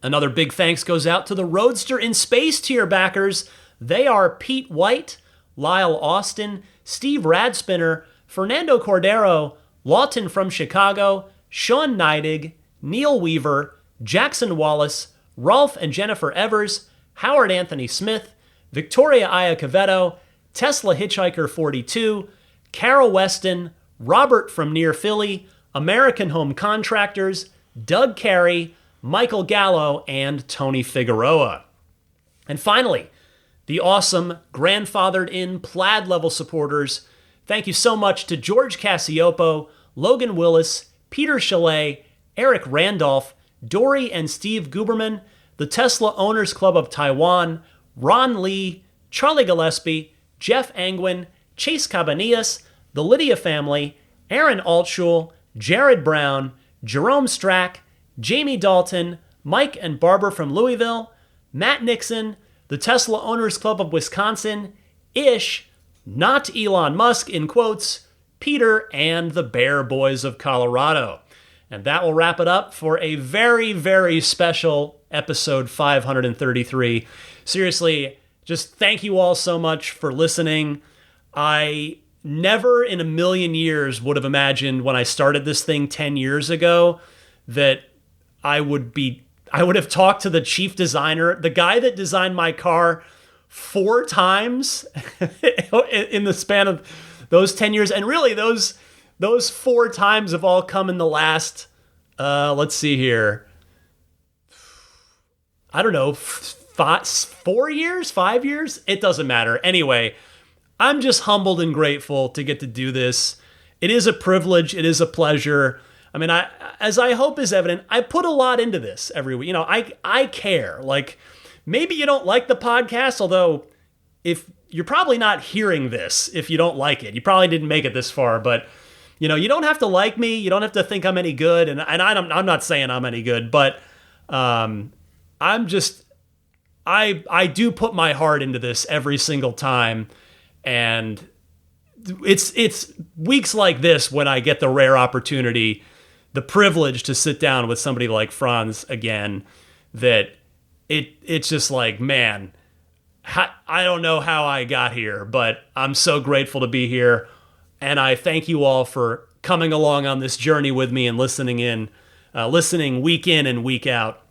Another big thanks goes out to the Roadster in Space tier backers. They are Pete White, Lyle Austin, Steve Radspinner, Fernando Cordero, Lawton from Chicago, Sean Neidig, Neil Weaver, Jackson Wallace, Rolf and Jennifer Evers, Howard Anthony Smith, Victoria Iacovetto, Tesla Hitchhiker 42, Carol Weston, Robert from near Philly, American Home Contractors, Doug Carey, Michael Gallo, and Tony Figueroa. And finally, the awesome grandfathered in plaid level supporters. Thank you so much to George Cassiopo, Logan Willis, Peter Chalet, Eric Randolph, Dory and Steve Guberman, the Tesla Owners Club of Taiwan, Ron Lee, Charlie Gillespie, Jeff Angwin, Chase Cabanillas, the Lydia family, Aaron Altschul, Jared Brown, Jerome Strack, Jamie Dalton, Mike and Barbara from Louisville, Matt Nixon, the Tesla Owners Club of Wisconsin, Ish, not Elon Musk in quotes, Peter, and the Bear Boys of Colorado. And that will wrap it up for a very, very special episode 533. Seriously, just thank you all so much for listening. I never in a million years would have imagined when I started this thing 10 years ago that I would have talked to the chief designer, the guy that designed my car 4 times in the span of those 10 years. And really those 4 times have all come in the last, let's see here. I don't know, 4 years, 5 years? It doesn't matter. Anyway, I'm just humbled and grateful to get to do this. It is a privilege. It is a pleasure. I mean, as I hope is evident, I put a lot into this every week. You know, I care. Like, maybe you don't like the podcast, although if you're probably not hearing this if you don't like it. You probably didn't make it this far, but you know, you don't have to like me. You don't have to think I'm any good, and I'm not saying I'm any good, but I'm just I do put my heart into this every single time, and it's weeks like this when I get the rare opportunity, the privilege to sit down with somebody like Franz again, that it's just like, man, I don't know how I got here, but I'm so grateful to be here. And I thank you all for coming along on this journey with me and listening week in and week out.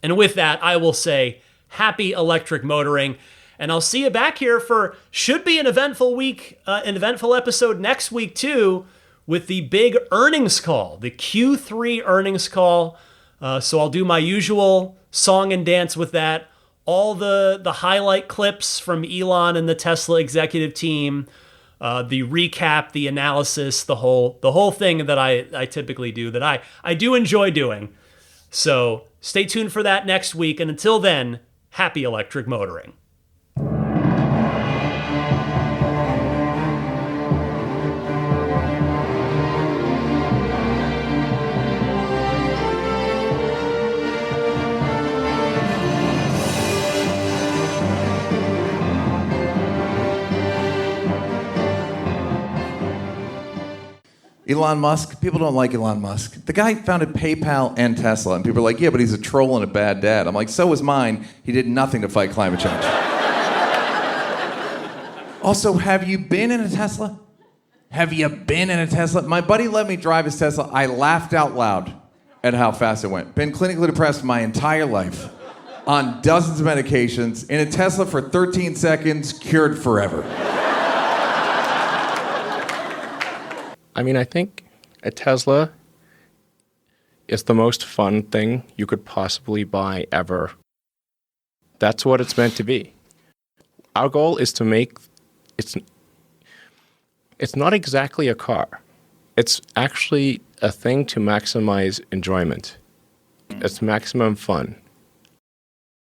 And with that, I will say happy electric motoring. And I'll see you back here for should be an eventful week, an eventful episode next week too, with the big earnings call, the Q3 earnings call. So I'll do my usual song and dance with that. All the highlight clips from Elon and the Tesla executive team, the recap, the analysis, the whole thing that I typically do, that I do enjoy doing. So stay tuned for that next week. And until then, happy electric motoring. Elon Musk, people don't like Elon Musk. The guy founded PayPal and Tesla, and people are like, yeah, but he's a troll and a bad dad. I'm like, so was mine. He did nothing to fight climate change. Also, have you been in a Tesla? Have you been in a Tesla? My buddy let me drive his Tesla. I laughed out loud at how fast it went. Been clinically depressed my entire life, on dozens of medications, in a Tesla for 13 seconds, cured forever. I mean, I think a Tesla is the most fun thing you could possibly buy ever. That's what it's meant to be. Our goal is to make it's not exactly a car. It's actually a thing to maximize enjoyment. It's maximum fun.